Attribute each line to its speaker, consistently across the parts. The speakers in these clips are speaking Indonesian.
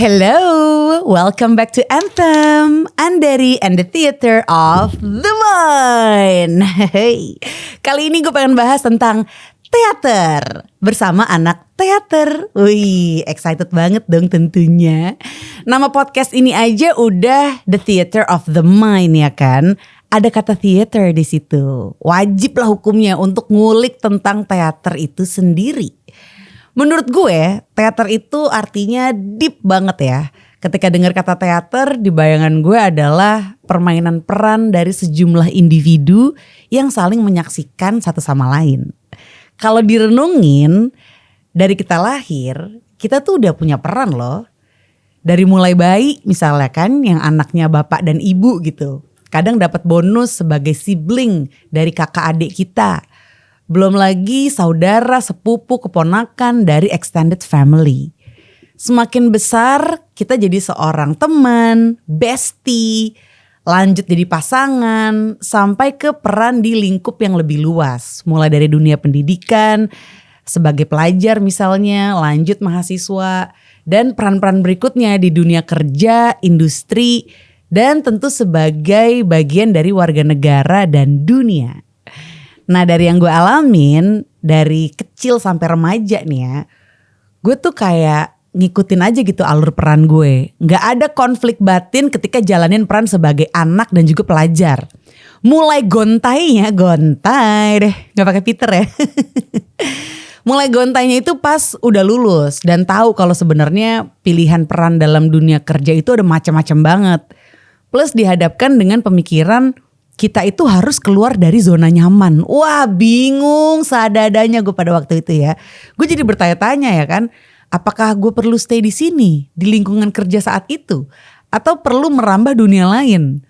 Speaker 1: Hello, welcome back to Anthem, Andari and the Theater of the Mind. Hey, kali ini gue pengen bahas tentang teater bersama anak teater. Wih, excited banget dong tentunya. Nama podcast ini aja udah The Theater of the Mind ya kan? Ada kata theater di situ. Wajib lah hukumnya untuk ngulik tentang teater itu sendiri. Menurut gue, teater itu artinya deep banget ya. Ketika dengar kata teater, di bayangan gue adalah permainan peran dari sejumlah individu yang saling menyaksikan satu sama lain. Kalau direnungin, dari kita lahir, kita tuh udah punya peran loh. Dari mulai bayi misalnya kan, yang anaknya bapak dan ibu gitu. Kadang dapat bonus sebagai sibling dari kakak adik kita. Belum lagi saudara, sepupu, keponakan dari extended family. Semakin besar kita jadi seorang teman, bestie, lanjut jadi pasangan, sampai ke peran di lingkup yang lebih luas. Mulai dari dunia pendidikan, sebagai pelajar misalnya, lanjut mahasiswa, dan peran-peran berikutnya di dunia kerja, industri, dan tentu sebagai bagian dari warga negara dan dunia. Nah dari yang gue alamin dari kecil sampai remaja nih ya, gue tuh kayak ngikutin aja gitu alur peran gue. Gak ada konflik batin ketika jalanin peran sebagai anak dan juga pelajar. Mulai gontai deh, gak pakai Peter ya. Mulai gontainya itu pas udah lulus dan tahu kalau sebenarnya pilihan peran dalam dunia kerja itu ada macam-macam banget. Plus dihadapkan dengan pemikiran kita itu harus keluar dari zona nyaman. Wah bingung seadadanya gue pada waktu itu ya. Gue jadi bertanya-tanya ya kan. Apakah gue perlu stay di sini di lingkungan kerja saat itu? Atau perlu merambah dunia lain?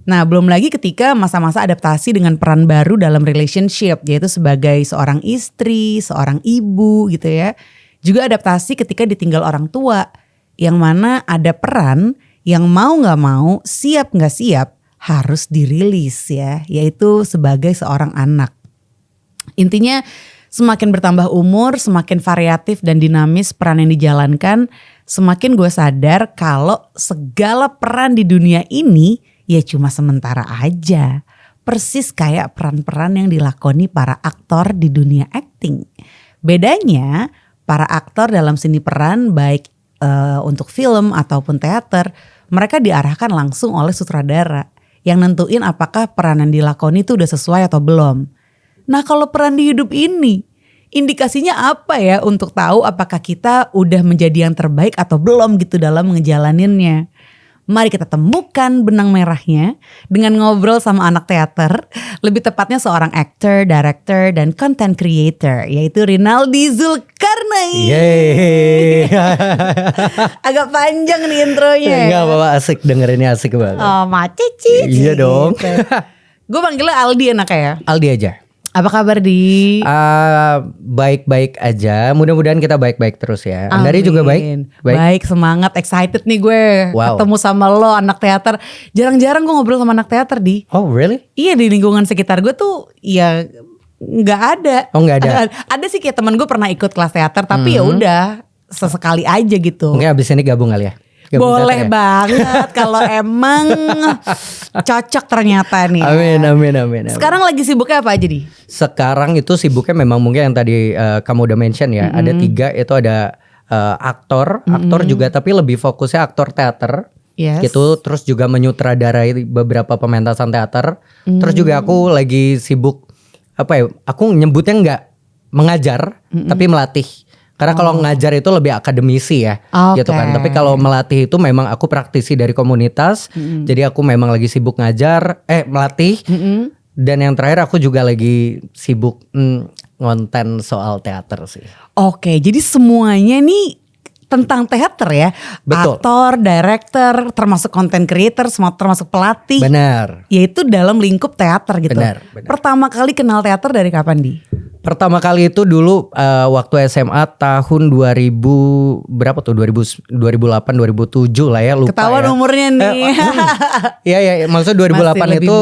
Speaker 1: Nah belum lagi ketika masa-masa adaptasi dengan peran baru dalam relationship. Yaitu sebagai seorang istri, seorang ibu gitu ya. Juga adaptasi ketika ditinggal orang tua. Yang mana ada peran yang mau gak mau, siap gak siap harus dirilis ya, yaitu sebagai seorang anak. Intinya semakin bertambah umur, semakin variatif dan dinamis peran yang dijalankan, semakin gue sadar kalau segala peran di dunia ini ya cuma sementara aja. Persis kayak peran-peran yang dilakoni para aktor di dunia acting. Bedanya para aktor dalam seni peran baik untuk film ataupun teater, mereka diarahkan langsung oleh sutradara yang nentuin apakah peran yang dilakoni itu udah sesuai atau belum. Nah kalau peran di hidup ini, indikasinya apa ya untuk tahu apakah kita udah menjadi yang terbaik atau belum gitu dalam ngejalaninnya. Mari kita temukan benang merahnya dengan ngobrol sama anak teater, lebih tepatnya seorang actor, director, dan content creator, yaitu Rinaldi Zulkarnain.
Speaker 2: Yeay.
Speaker 1: Agak panjang nih intronya.
Speaker 2: Enggak apa-apa, asik dengerinnya, asik banget.
Speaker 1: Oh Cici.
Speaker 2: Iya dong.
Speaker 1: Gue panggilnya Aldi enaknya ya.
Speaker 2: Aldi aja.
Speaker 1: Apa kabar Di?
Speaker 2: Baik-baik aja. Mudah-mudahan kita baik-baik terus ya. Andari juga baik?
Speaker 1: Baik, semangat, excited nih gue.
Speaker 2: Wow.
Speaker 1: Ketemu sama lo anak teater. Jarang-jarang gue ngobrol sama anak teater Di.
Speaker 2: Oh really?
Speaker 1: Iya di lingkungan sekitar gue tuh ya nggak ada.
Speaker 2: Oh nggak ada.
Speaker 1: Ada sih kayak temen gue pernah ikut kelas teater tapi ya udah sesekali aja gitu.
Speaker 2: Mungkin abis ini gabung kali ya.
Speaker 1: Boleh banget kalau emang cocok ternyata nih.
Speaker 2: Amin.
Speaker 1: Sekarang lagi sibuknya apa aja Di?
Speaker 2: Sekarang itu sibuknya memang mungkin yang tadi kamu udah mention ya. Ada 3 itu ada aktor juga tapi lebih fokusnya aktor teater.
Speaker 1: Yes.
Speaker 2: Gitu, terus juga menyutradarai beberapa pementasan teater. Terus juga aku lagi sibuk aku nyebutnya nggak mengajar tapi melatih. Karena kalau ngajar itu lebih akademisi ya, gitu kan. Tapi kalau melatih itu memang aku praktisi dari komunitas. Jadi aku memang lagi sibuk melatih. Dan yang terakhir aku juga lagi sibuk ngonten soal teater sih.
Speaker 1: Oke, jadi semuanya nih tentang teater ya.
Speaker 2: Betul.
Speaker 1: Aktor, director, termasuk content creator, termasuk pelatih.
Speaker 2: Benar.
Speaker 1: Yaitu dalam lingkup teater gitu.
Speaker 2: Benar.
Speaker 1: Pertama kali kenal teater dari kapan Di?
Speaker 2: Pertama kali itu dulu waktu SMA tahun 2000 berapa tuh 2008 2007 lah ya, lupa.
Speaker 1: Ketahuan
Speaker 2: ya.
Speaker 1: umurnya nih.
Speaker 2: Iya maksudnya 2008 itu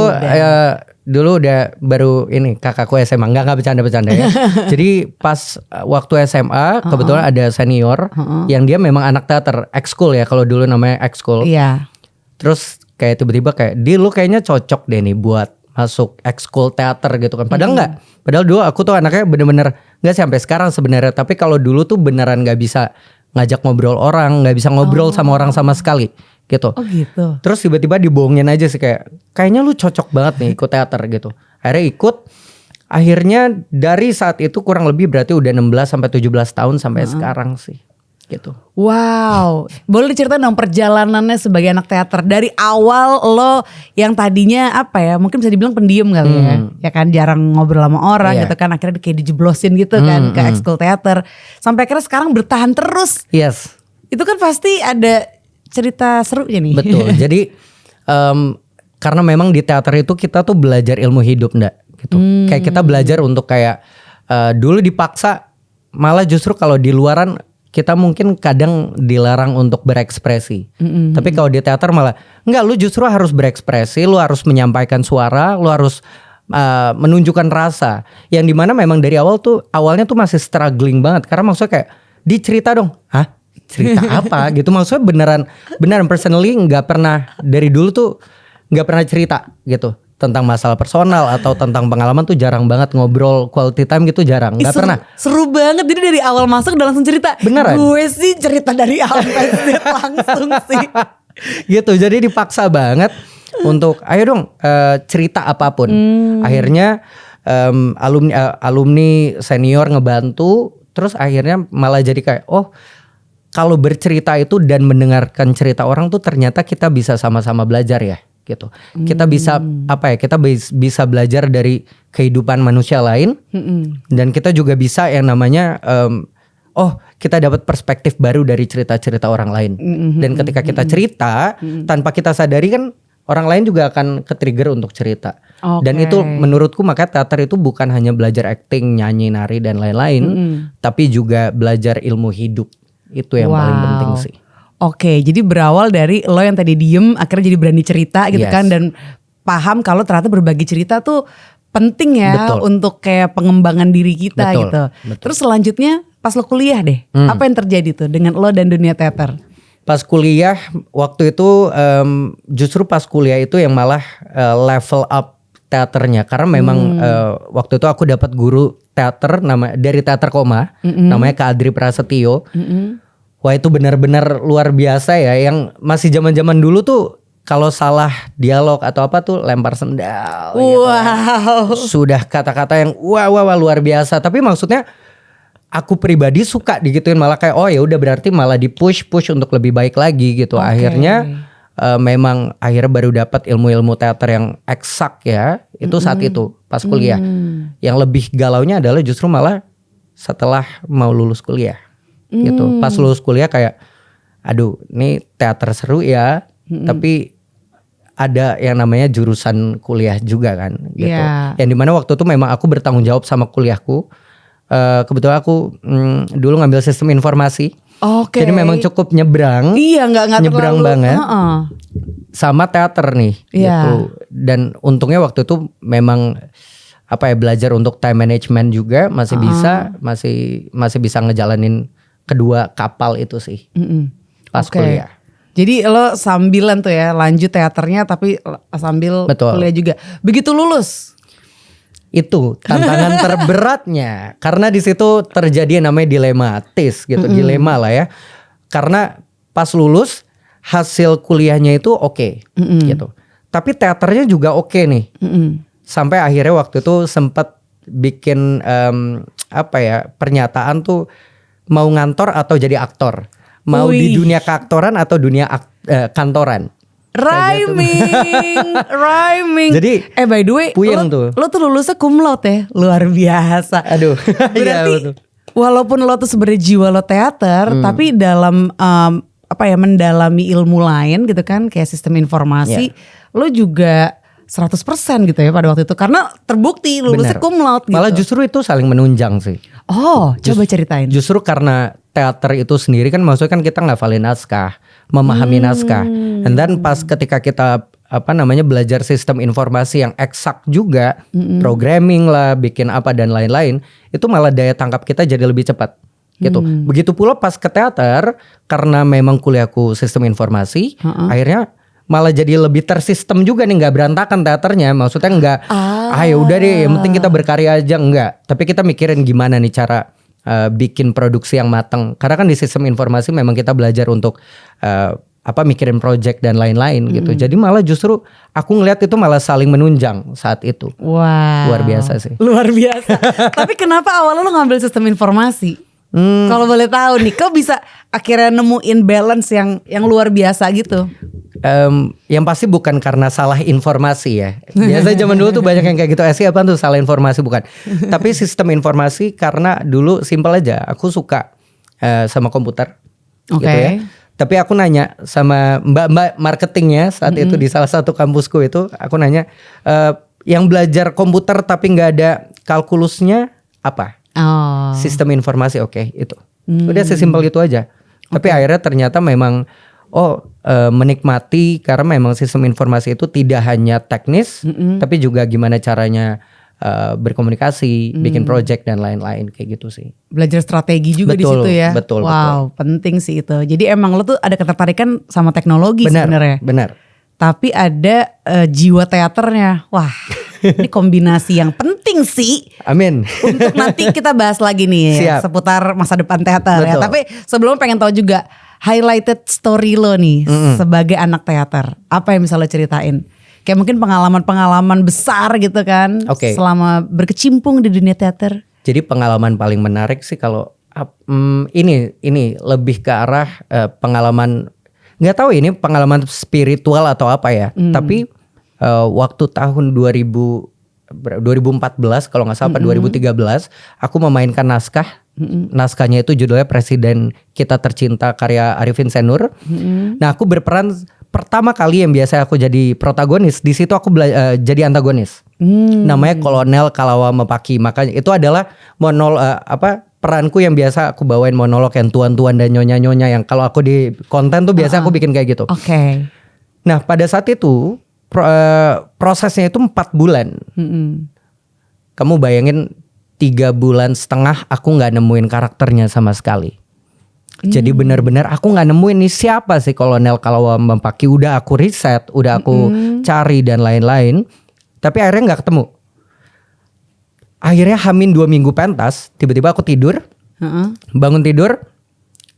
Speaker 2: dulu udah baru ini kakakku SMA, nggak bercanda ya. Jadi pas waktu SMA kebetulan ada senior yang dia memang anak teater, ekskul ya kalau dulu namanya ekskul.
Speaker 1: Iya.
Speaker 2: Terus kayak tiba-tiba kayak lu kayaknya cocok deh nih buat masuk ekskul teater gitu kan. Padahal enggak. Padahal dulu aku tuh anaknya bener-bener nggak sih sampai sekarang sebenarnya. Tapi kalau dulu tuh beneran nggak bisa ngajak ngobrol orang, nggak bisa ngobrol sama orang sama sekali gitu.
Speaker 1: Oh gitu.
Speaker 2: Terus tiba-tiba dibohongin aja sih kayaknya lu cocok banget nih ikut teater gitu. Akhirnya ikut. Akhirnya dari saat itu kurang lebih berarti udah 16 sampai 17 tahun sampai sekarang sih. Gitu.
Speaker 1: Wow, boleh diceritain dong perjalanannya sebagai anak teater dari awal lo yang tadinya apa ya, mungkin bisa dibilang pendiam kali ya kan jarang ngobrol sama orang gitu kan, akhirnya kayak dijeblosin gitu kan ke ekskul teater, sampai akhirnya sekarang bertahan terus.
Speaker 2: Yes.
Speaker 1: Itu kan pasti ada cerita serunya nih.
Speaker 2: Betul. Jadi karena memang di teater itu kita tuh belajar ilmu hidup ndak gitu. Kayak kita belajar untuk kayak dulu dipaksa, malah justru kalau di luaran kita mungkin kadang dilarang untuk berekspresi. Tapi kalau di teater malah enggak, lu justru harus berekspresi, lu harus menyampaikan suara, lu harus menunjukkan rasa. Yang dimana memang dari awalnya tuh masih struggling banget. Karena maksudnya kayak dicerita dong. Hah? Cerita apa gitu? Maksudnya beneran personally nggak pernah, dari dulu tuh nggak pernah cerita gitu tentang masalah personal atau tentang pengalaman tuh jarang banget, ngobrol quality time gitu jarang, nggak pernah.
Speaker 1: Seru banget, jadi dari awal masuk udah langsung cerita.
Speaker 2: Beneran?
Speaker 1: Gue sih cerita dari awal langsung sih.
Speaker 2: Gitu, jadi dipaksa banget untuk ayo dong cerita apapun. Akhirnya alumni senior ngebantu, terus akhirnya malah jadi kayak kalau bercerita itu dan mendengarkan cerita orang tuh ternyata kita bisa sama-sama belajar ya gitu. Kita bisa kita bisa belajar dari kehidupan manusia lain, dan kita juga bisa yang namanya kita dapat perspektif baru dari cerita-cerita orang lain. Dan ketika kita cerita tanpa kita sadari kan orang lain juga akan ke-trigger untuk cerita. Dan itu menurutku makanya teater itu bukan hanya belajar acting, nyanyi, nari dan lain-lain, tapi juga belajar ilmu hidup. Itu yang paling penting sih.
Speaker 1: Oke, jadi berawal dari lo yang tadi diem akhirnya jadi berani cerita gitu kan, dan paham kalau ternyata berbagi cerita tuh penting ya. Betul. Untuk kayak pengembangan diri kita. Betul. Gitu. Betul. Terus selanjutnya pas lo kuliah deh, apa yang terjadi tuh dengan lo dan dunia teater?
Speaker 2: Pas kuliah waktu itu justru pas kuliah itu yang malah level up teaternya, karena memang waktu itu aku dapat guru teater dari Teater Koma, namanya Kak Adri Prasetyo. Wah itu benar-benar luar biasa ya, yang masih zaman-zaman dulu tuh kalau salah dialog atau apa tuh lempar sendal.
Speaker 1: Wow.
Speaker 2: Gitu. Sudah kata-kata yang wah luar biasa. Tapi maksudnya aku pribadi suka digituin, malah kayak ya udah berarti malah dipush untuk lebih baik lagi gitu. Akhirnya memang akhirnya baru dapat ilmu-ilmu teater yang eksak ya. Itu saat itu pas kuliah. Yang lebih galaunya adalah justru malah setelah mau lulus kuliah. Gitu. Pas lulus kuliah kayak aduh ini teater seru ya, tapi ada yang namanya jurusan kuliah juga kan gitu. Yang dimana waktu itu memang aku bertanggung jawab sama kuliahku. Kebetulan aku dulu ngambil sistem informasi. Jadi memang cukup nyebrang. Iya, nggak nyebrang banget. Sama teater nih gitu. Dan untungnya waktu itu memang belajar untuk time management juga masih bisa, masih bisa ngejalanin kedua kapal itu sih. Pas kuliah. Jadi lo sambilan tuh ya lanjut teaternya tapi sambil kuliah juga. Begitu lulus, itu tantangan terberatnya karena di situ terjadi yang namanya dilematis gitu, dilema lah ya. Karena pas lulus hasil kuliahnya itu gitu. Tapi teaternya juga nih. Sampai akhirnya waktu itu sempat bikin pernyataan tuh mau ngantor atau jadi aktor. Mau di dunia keaktoran atau dunia kantoran.
Speaker 1: Rhyming.
Speaker 2: Jadi
Speaker 1: by the way, lo tuh lulusnya cum laude ya, luar biasa.
Speaker 2: Aduh.
Speaker 1: Berarti walaupun lo tuh sebenarnya jiwa lo teater, tapi dalam mendalami ilmu lain gitu kan, kayak sistem informasi, lo juga 100% gitu ya pada waktu itu, karena terbukti lulusnya cum laude gitu.
Speaker 2: Malah justru itu saling menunjang sih.
Speaker 1: Coba ceritain.
Speaker 2: Justru karena teater itu sendiri kan maksudnya kan kita ngafalin naskah, memahami naskah. And then pas ketika kita belajar sistem informasi yang eksak juga, programming lah, bikin apa dan lain-lain, itu malah daya tangkap kita jadi lebih cepat gitu. Begitu pula pas ke teater, karena memang kuliahku sistem informasi, akhirnya malah jadi lebih tersistem juga nih, nggak berantakan teaternya. Maksudnya nggak, ya udah deh, yang penting kita berkarya aja, enggak. Tapi kita mikirin gimana nih cara bikin produksi yang matang. Karena kan di sistem informasi memang kita belajar untuk mikirin project dan lain-lain gitu. Jadi malah justru aku ngelihat itu malah saling menunjang saat itu.
Speaker 1: Wow.
Speaker 2: Luar biasa sih.
Speaker 1: Luar biasa. Tapi kenapa awalnya lo ngambil sistem informasi? Kalau boleh tahu nih, kok bisa akhirnya nemuin balance yang luar biasa gitu?
Speaker 2: Yang pasti bukan karena salah informasi ya. Biasa zaman dulu tuh banyak yang kayak gitu. Apaan tuh salah informasi, bukan. Tapi sistem informasi karena dulu simpel aja. Aku suka sama komputer.
Speaker 1: Oke.
Speaker 2: Gitu ya. Tapi aku nanya sama mbak marketingnya saat itu di salah satu kampusku itu, aku nanya, yang belajar komputer tapi nggak ada kalkulusnya apa? Sistem informasi, oke, itu. Udah sesimpel itu aja. Tapi akhirnya ternyata memang menikmati karena memang sistem informasi itu tidak hanya teknis, tapi juga gimana caranya berkomunikasi, bikin project dan lain-lain kayak gitu sih.
Speaker 1: Belajar strategi juga di situ ya.
Speaker 2: Betul.
Speaker 1: Penting sih itu. Jadi emang lo tuh ada ketertarikan sama teknologi sebenarnya.
Speaker 2: Benar.
Speaker 1: Tapi ada jiwa teaternya. Wah, ini kombinasi yang penting sih.
Speaker 2: Amin.
Speaker 1: Untuk nanti kita bahas lagi nih seputar masa depan teater ya. Tapi sebelum pengen tahu juga highlighted story lo nih sebagai anak teater. Apa yang bisa lo ceritain? Kayak mungkin pengalaman-pengalaman besar gitu kan, selama berkecimpung di dunia teater.
Speaker 2: Jadi pengalaman paling menarik sih kalau ini lebih ke arah pengalaman, nggak tahu ini pengalaman spiritual atau apa ya. Tapi waktu tahun 2014 kalau nggak salah, 2013 aku memainkan naskah. Naskahnya itu judulnya Presiden Kita Tercinta karya Arifin Senur. Nah, aku berperan pertama kali yang biasa aku jadi protagonis. Di situ aku jadi antagonis. Namanya Kolonel Kalawa Mepaki. Makanya itu adalah peranku yang biasa aku bawain monolog yang tuan-tuan dan nyonya-nyonya yang kalau aku di konten tuh biasa aku bikin kayak gitu. Nah, pada saat itu prosesnya itu 4 bulan. Kamu bayangin 3,5 bulan aku gak nemuin karakternya sama sekali. Jadi benar-benar aku gak nemuin nih siapa sih Kolonel Kalawa Mepaki. Udah aku riset, udah aku cari dan lain-lain. Tapi akhirnya gak ketemu. Akhirnya hamin 2 minggu pentas, tiba-tiba aku tidur. Bangun tidur,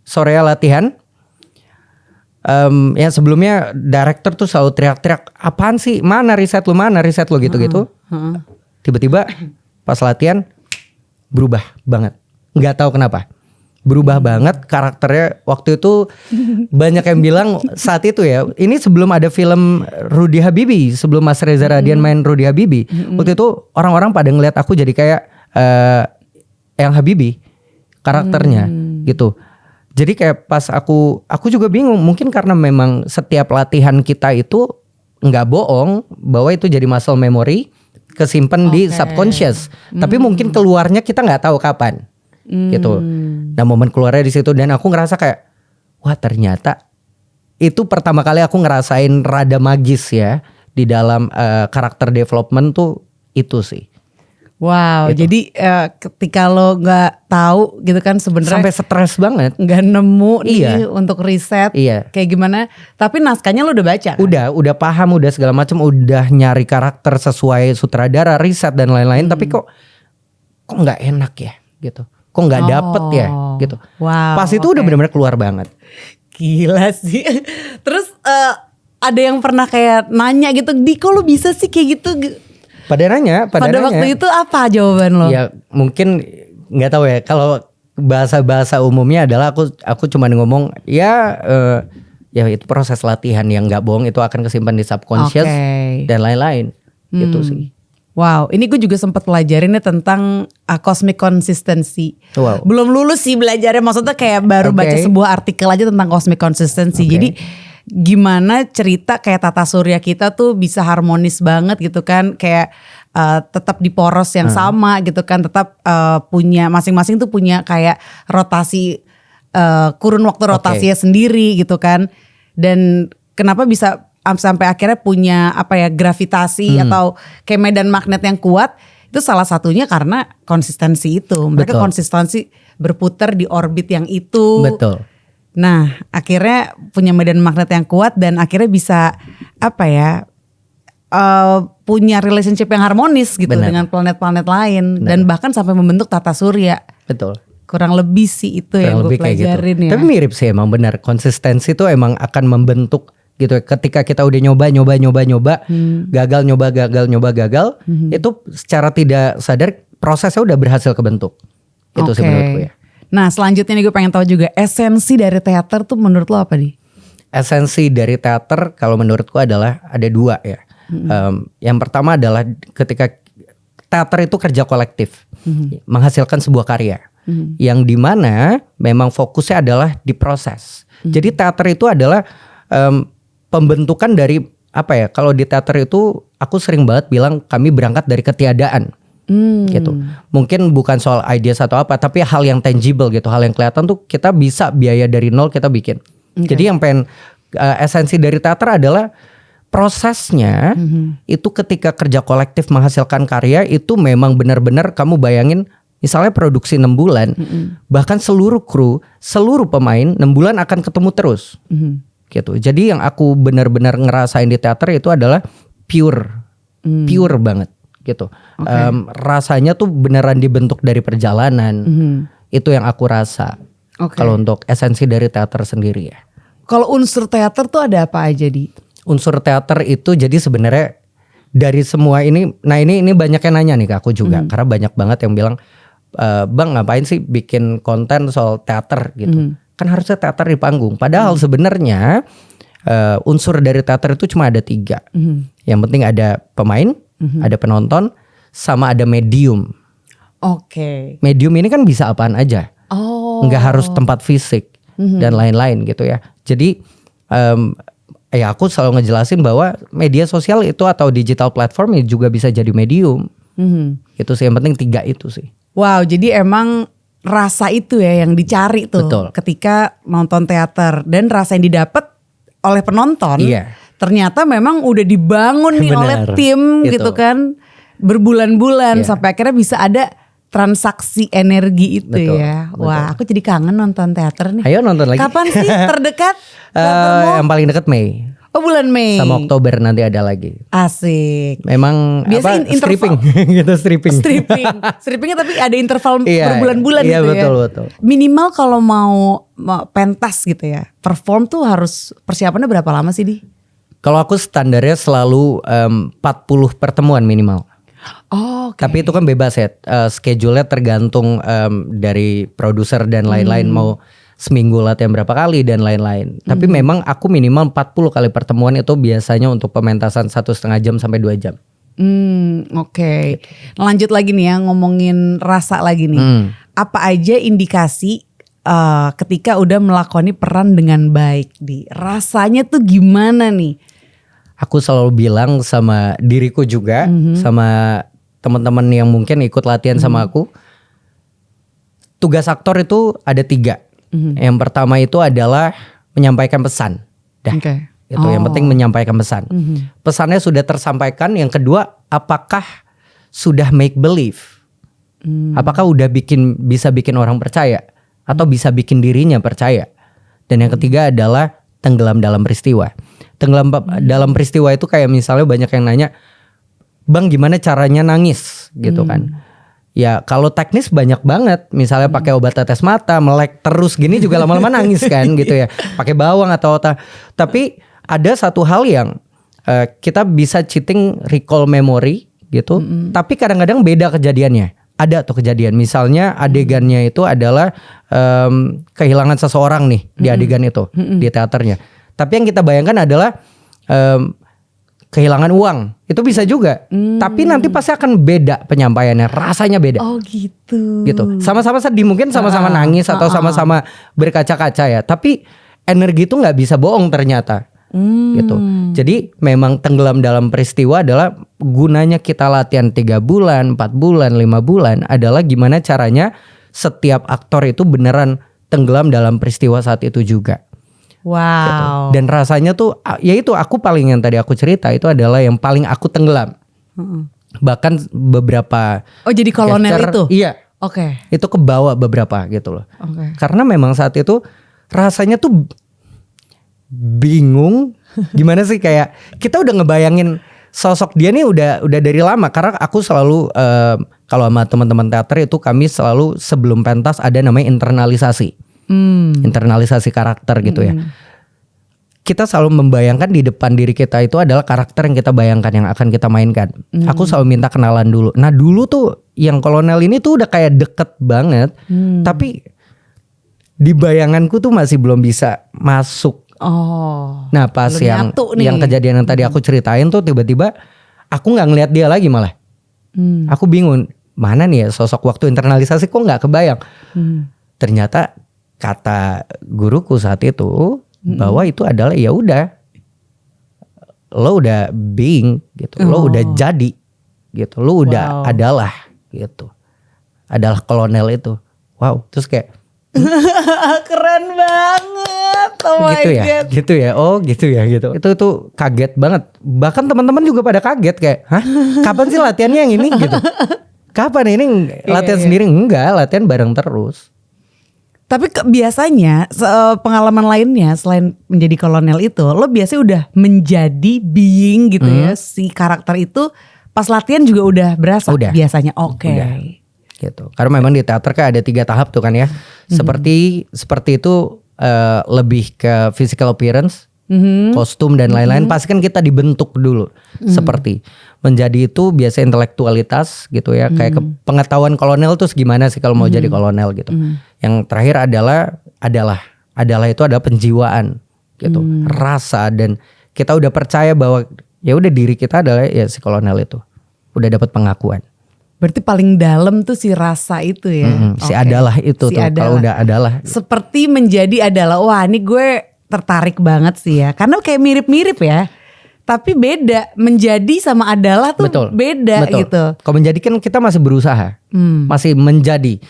Speaker 2: sore latihan. Yang sebelumnya director tuh selalu teriak-teriak, apaan sih, mana riset lu gitu-gitu. Tiba-tiba pas latihan berubah banget, nggak tahu kenapa berubah banget karakternya. Waktu itu banyak yang bilang saat itu ya, ini sebelum ada film Rudy Habibie, sebelum Mas Reza Radian main Rudy Habibie. Waktu itu orang-orang pada ngeliat aku jadi kayak yang Habibie karakternya gitu. Jadi kayak pas aku juga bingung, mungkin karena memang setiap latihan kita itu nggak bohong bahwa itu jadi muscle memory, kesimpan di subconscious. Tapi mungkin keluarnya kita nggak tahu kapan, gitu. Nah, momen keluarnya di situ dan aku ngerasa kayak, wah ternyata itu pertama kali aku ngerasain rada magis ya di dalam karakter development tuh itu sih.
Speaker 1: Wow, gitu. Jadi ketika lo nggak tahu gitu kan sebenarnya
Speaker 2: sampai stres banget,
Speaker 1: nggak nemu nih untuk riset kayak gimana. Tapi naskahnya lo udah baca kan?
Speaker 2: Udah paham, udah segala macam, udah nyari karakter sesuai sutradara, riset dan lain-lain. Tapi kok nggak enak ya gitu, kok nggak dapet ya gitu.
Speaker 1: Wow,
Speaker 2: pas itu udah benar-benar keluar banget.
Speaker 1: Gila sih. Terus ada yang pernah kayak nanya gitu, di kok lo bisa sih kayak gitu?
Speaker 2: Pada
Speaker 1: waktu itu apa jawaban lo?
Speaker 2: Ya mungkin nggak tahu ya. Kalau bahasa umumnya adalah aku cuma ngomong ya itu proses latihan yang nggak bohong, itu akan kesimpan di subconscious dan lain-lain gitu sih.
Speaker 1: Wow, ini gue juga sempat pelajarin nih tentang cosmic consistency.
Speaker 2: Wow.
Speaker 1: Belum lulus sih belajarnya, maksudnya kayak baru baca sebuah artikel aja tentang cosmic consistency. Jadi gimana cerita kayak tata surya kita tuh bisa harmonis banget gitu kan, kayak tetap di poros yang sama gitu kan, tetap punya masing-masing tuh punya kayak rotasi kurun waktu rotasinya sendiri gitu kan. Dan kenapa bisa sampai akhirnya punya gravitasi atau kayak medan magnet yang kuat, itu salah satunya karena konsistensi itu. Mereka konsistensi berputar di orbit yang itu.
Speaker 2: Betul.
Speaker 1: Nah, akhirnya punya medan magnet yang kuat dan akhirnya bisa punya relationship yang harmonis gitu dengan planet-planet lain. Dan bahkan sampai membentuk tata surya.
Speaker 2: Betul.
Speaker 1: Kurang lebih sih itu yang gue pelajarin
Speaker 2: gitu.
Speaker 1: ya.
Speaker 2: Tapi mirip sih emang benar, konsistensi itu emang akan membentuk gitu. Ketika kita udah nyoba, gagal, itu secara tidak sadar prosesnya udah berhasil kebentuk. Itu sih menurutku ya.
Speaker 1: Nah selanjutnya nih gue pengen tahu juga esensi dari teater tuh menurut lo apa nih?
Speaker 2: Esensi dari teater kalau menurutku adalah ada dua ya. Yang pertama adalah ketika teater itu kerja kolektif, menghasilkan sebuah karya. Yang dimana memang fokusnya adalah di proses. Jadi teater itu adalah pembentukan dari kalau di teater itu aku sering banget bilang kami berangkat dari ketiadaan. Gitu. Mungkin bukan soal ideas atau apa, tapi hal yang tangible gitu, hal yang kelihatan tuh kita bisa biaya dari nol kita bikin. Jadi yang esensi dari teater adalah prosesnya itu ketika kerja kolektif menghasilkan karya itu memang benar-benar kamu bayangin. Misalnya produksi 6 bulan, bahkan seluruh kru, seluruh pemain 6 bulan akan ketemu terus, gitu. Jadi yang aku benar-benar ngerasain di teater itu adalah pure banget, gitu. Rasanya tuh beneran dibentuk dari perjalanan, itu yang aku rasa. Kalau untuk esensi dari teater sendiri ya.
Speaker 1: Kalau unsur teater tuh ada apa aja di?
Speaker 2: Unsur teater itu jadi sebenarnya dari semua ini, nah ini banyak yang nanya nih ke aku juga, karena banyak banget yang bilang. Bang ngapain sih bikin konten soal teater gitu? Kan harusnya teater di panggung. Padahal sebenarnya unsur dari teater itu cuma ada 3. Yang penting ada pemain, ada penonton, sama ada medium. Medium ini kan bisa apaan aja. Nggak harus tempat fisik dan lain-lain gitu ya. Jadi ya aku selalu ngejelasin bahwa media sosial itu atau digital platform juga bisa jadi medium. Itu sih yang penting 3 itu sih.
Speaker 1: Wow, jadi emang rasa itu ya yang dicari tuh.
Speaker 2: Betul.
Speaker 1: Ketika nonton teater, dan rasa yang didapat oleh penonton ternyata memang udah dibangun nih oleh tim gitu kan berbulan-bulan sampai akhirnya bisa ada transaksi energi itu ya. Wah, aku jadi kangen nonton teater nih.
Speaker 2: Ayo nonton lagi.
Speaker 1: Kapan sih terdekat?
Speaker 2: Yang paling dekat Mei.
Speaker 1: Oh, bulan Mei.
Speaker 2: Sama Oktober nanti ada lagi.
Speaker 1: Asik.
Speaker 2: Memang
Speaker 1: biasa
Speaker 2: stripping gitu,
Speaker 1: strippingnya tapi ada interval berbulan-bulan gitu
Speaker 2: betul,
Speaker 1: ya.
Speaker 2: Betul.
Speaker 1: Minimal kalau mau pentas gitu ya, perform tuh harus persiapannya berapa lama sih, Di?
Speaker 2: Kalau aku standarnya selalu 40 pertemuan minimal. Tapi itu kan bebas ya, schedule-nya tergantung dari produser dan lain-lain, mau seminggu latihan berapa kali dan lain-lain. Tapi memang aku minimal 40 kali pertemuan itu biasanya untuk pementasan 1,5 jam sampai 2 jam.
Speaker 1: Lanjut lagi nih ya, ngomongin rasa lagi nih. Apa aja indikasi ketika udah melakoni peran dengan baik, Di? Rasanya tuh gimana nih?
Speaker 2: Aku selalu bilang sama diriku juga, sama teman-teman yang mungkin ikut latihan sama aku. Tugas aktor itu ada 3. Yang pertama itu adalah menyampaikan pesan. Itu yang penting menyampaikan pesan. Pesannya sudah tersampaikan. Yang kedua, apakah sudah make believe? Apakah udah bisa bikin orang percaya atau bisa bikin dirinya percaya? Dan yang ketiga adalah tenggelam dalam peristiwa. Tenggelam dalam peristiwa itu kayak misalnya banyak yang nanya, "Bang, gimana caranya nangis?" gitu kan. Ya kalau teknis banyak banget, misalnya pakai obat tetes mata, melek terus gini juga lama-lama nangis kan gitu ya. Pakai bawang atau apa. Tapi ada satu hal yang kita bisa cheating recall memory gitu. Tapi kadang-kadang beda kejadiannya. Ada tuh kejadian, misalnya adegannya itu adalah kehilangan seseorang nih di adegan itu di teaternya. Tapi yang kita bayangkan adalah kehilangan uang, itu bisa juga. Tapi nanti pasti akan beda penyampaiannya, rasanya beda.
Speaker 1: Oh gitu.
Speaker 2: Gitu. Sama-sama sedih, mungkin sama-sama nangis atau sama-sama berkaca-kaca ya. Tapi energi itu nggak bisa bohong ternyata. Gitu. Jadi memang tenggelam dalam peristiwa adalah gunanya kita latihan 3 bulan, 4 bulan, 5 bulan adalah gimana caranya setiap aktor itu beneran tenggelam dalam peristiwa saat itu juga.
Speaker 1: Wow.
Speaker 2: Dan rasanya tuh ya itu aku paling yang tadi aku cerita itu adalah yang paling aku tenggelam. Bahkan beberapa
Speaker 1: jadi kolonel
Speaker 2: gesture,
Speaker 1: itu?
Speaker 2: Iya.
Speaker 1: Oke.
Speaker 2: Itu kebawa beberapa gitu loh.
Speaker 1: Oke.
Speaker 2: Karena memang saat itu rasanya tuh bingung gimana sih, kayak kita udah ngebayangin sosok dia nih udah dari lama, karena aku selalu kalau sama teman-teman teater itu kami selalu sebelum pentas ada namanya internalisasi. Internalisasi karakter gitu ya. Kita selalu membayangkan di depan diri kita itu adalah karakter yang kita bayangkan yang akan kita mainkan. Aku selalu minta kenalan dulu. Nah dulu tuh yang kolonel ini tuh udah kayak deket banget, tapi di bayanganku tuh masih belum bisa masuk. Nah pas yang kejadian yang tadi aku ceritain tuh tiba-tiba aku nggak ngelihat dia lagi malah. Aku bingung mana nih ya sosok waktu internalisasi, kok nggak kebayang. Ternyata kata guruku saat itu bahwa itu adalah ya udah lo udah being gitu, lo udah jadi gitu, lo udah adalah gitu, adalah kolonel itu. Wow, terus kayak
Speaker 1: keren banget. Oh
Speaker 2: gitu
Speaker 1: my
Speaker 2: ya,
Speaker 1: God.
Speaker 2: gitu ya, oh gitu ya gitu. Itu kaget banget. Bahkan teman-teman juga pada kaget kayak, hah, kapan sih latihannya yang ini gitu? Kapan ini latihan sendiri? Enggak, latihan bareng terus.
Speaker 1: Tapi biasanya pengalaman lainnya selain menjadi kolonel itu, lo biasanya udah menjadi being gitu ya, si karakter itu pas latihan juga udah berasa biasanya. Oke.
Speaker 2: Gitu. Karena memang di teater kan ada 3 tahap tuh kan ya. Seperti itu lebih ke physical appearance, kostum dan lain-lain. Pasti kan kita dibentuk dulu. Seperti menjadi itu biasa intelektualitas gitu ya. Kayak pengetahuan kolonel tuh gimana sih kalau mau jadi kolonel gitu. Yang terakhir adalah itu adalah penjiwaan gitu. Rasa, dan kita udah percaya bahwa ya udah diri kita adalah ya si kolonel itu. Udah dapat pengakuan.
Speaker 1: Berarti paling dalam tuh si rasa itu ya.
Speaker 2: Si adalah itu si tuh kalau udah adalah.
Speaker 1: Seperti menjadi adalah. Wah ini gue tertarik banget sih ya. Karena kayak mirip-mirip ya. Tapi beda. Menjadi sama adalah tuh beda gitu.
Speaker 2: Kalau menjadi kan kita masih berusaha. Masih menjadi.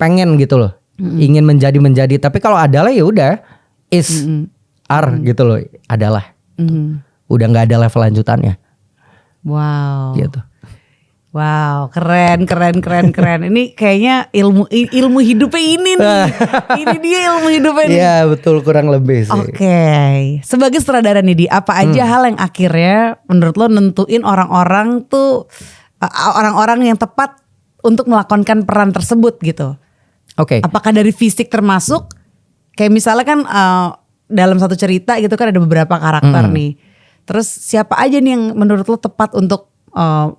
Speaker 2: Pengen gitu loh. Ingin menjadi. Tapi kalau adalah ya udah is are gitu loh. Adalah. Udah gak ada level lanjutannya.
Speaker 1: Wow.
Speaker 2: Gitu.
Speaker 1: Wow, keren. Ini kayaknya ilmu hidupnya ini nih. Ini dia ilmu hidupnya nih.
Speaker 2: Iya betul, kurang lebih sih.
Speaker 1: Oke. Sebagai sutradara nih Di, apa aja hal yang akhirnya menurut lo nentuin orang-orang tuh orang-orang yang tepat untuk melakonkan peran tersebut gitu?
Speaker 2: Oke.
Speaker 1: Apakah dari fisik termasuk? Kayak misalnya kan dalam satu cerita gitu kan ada beberapa karakter nih. Terus siapa aja nih yang menurut lo tepat untuk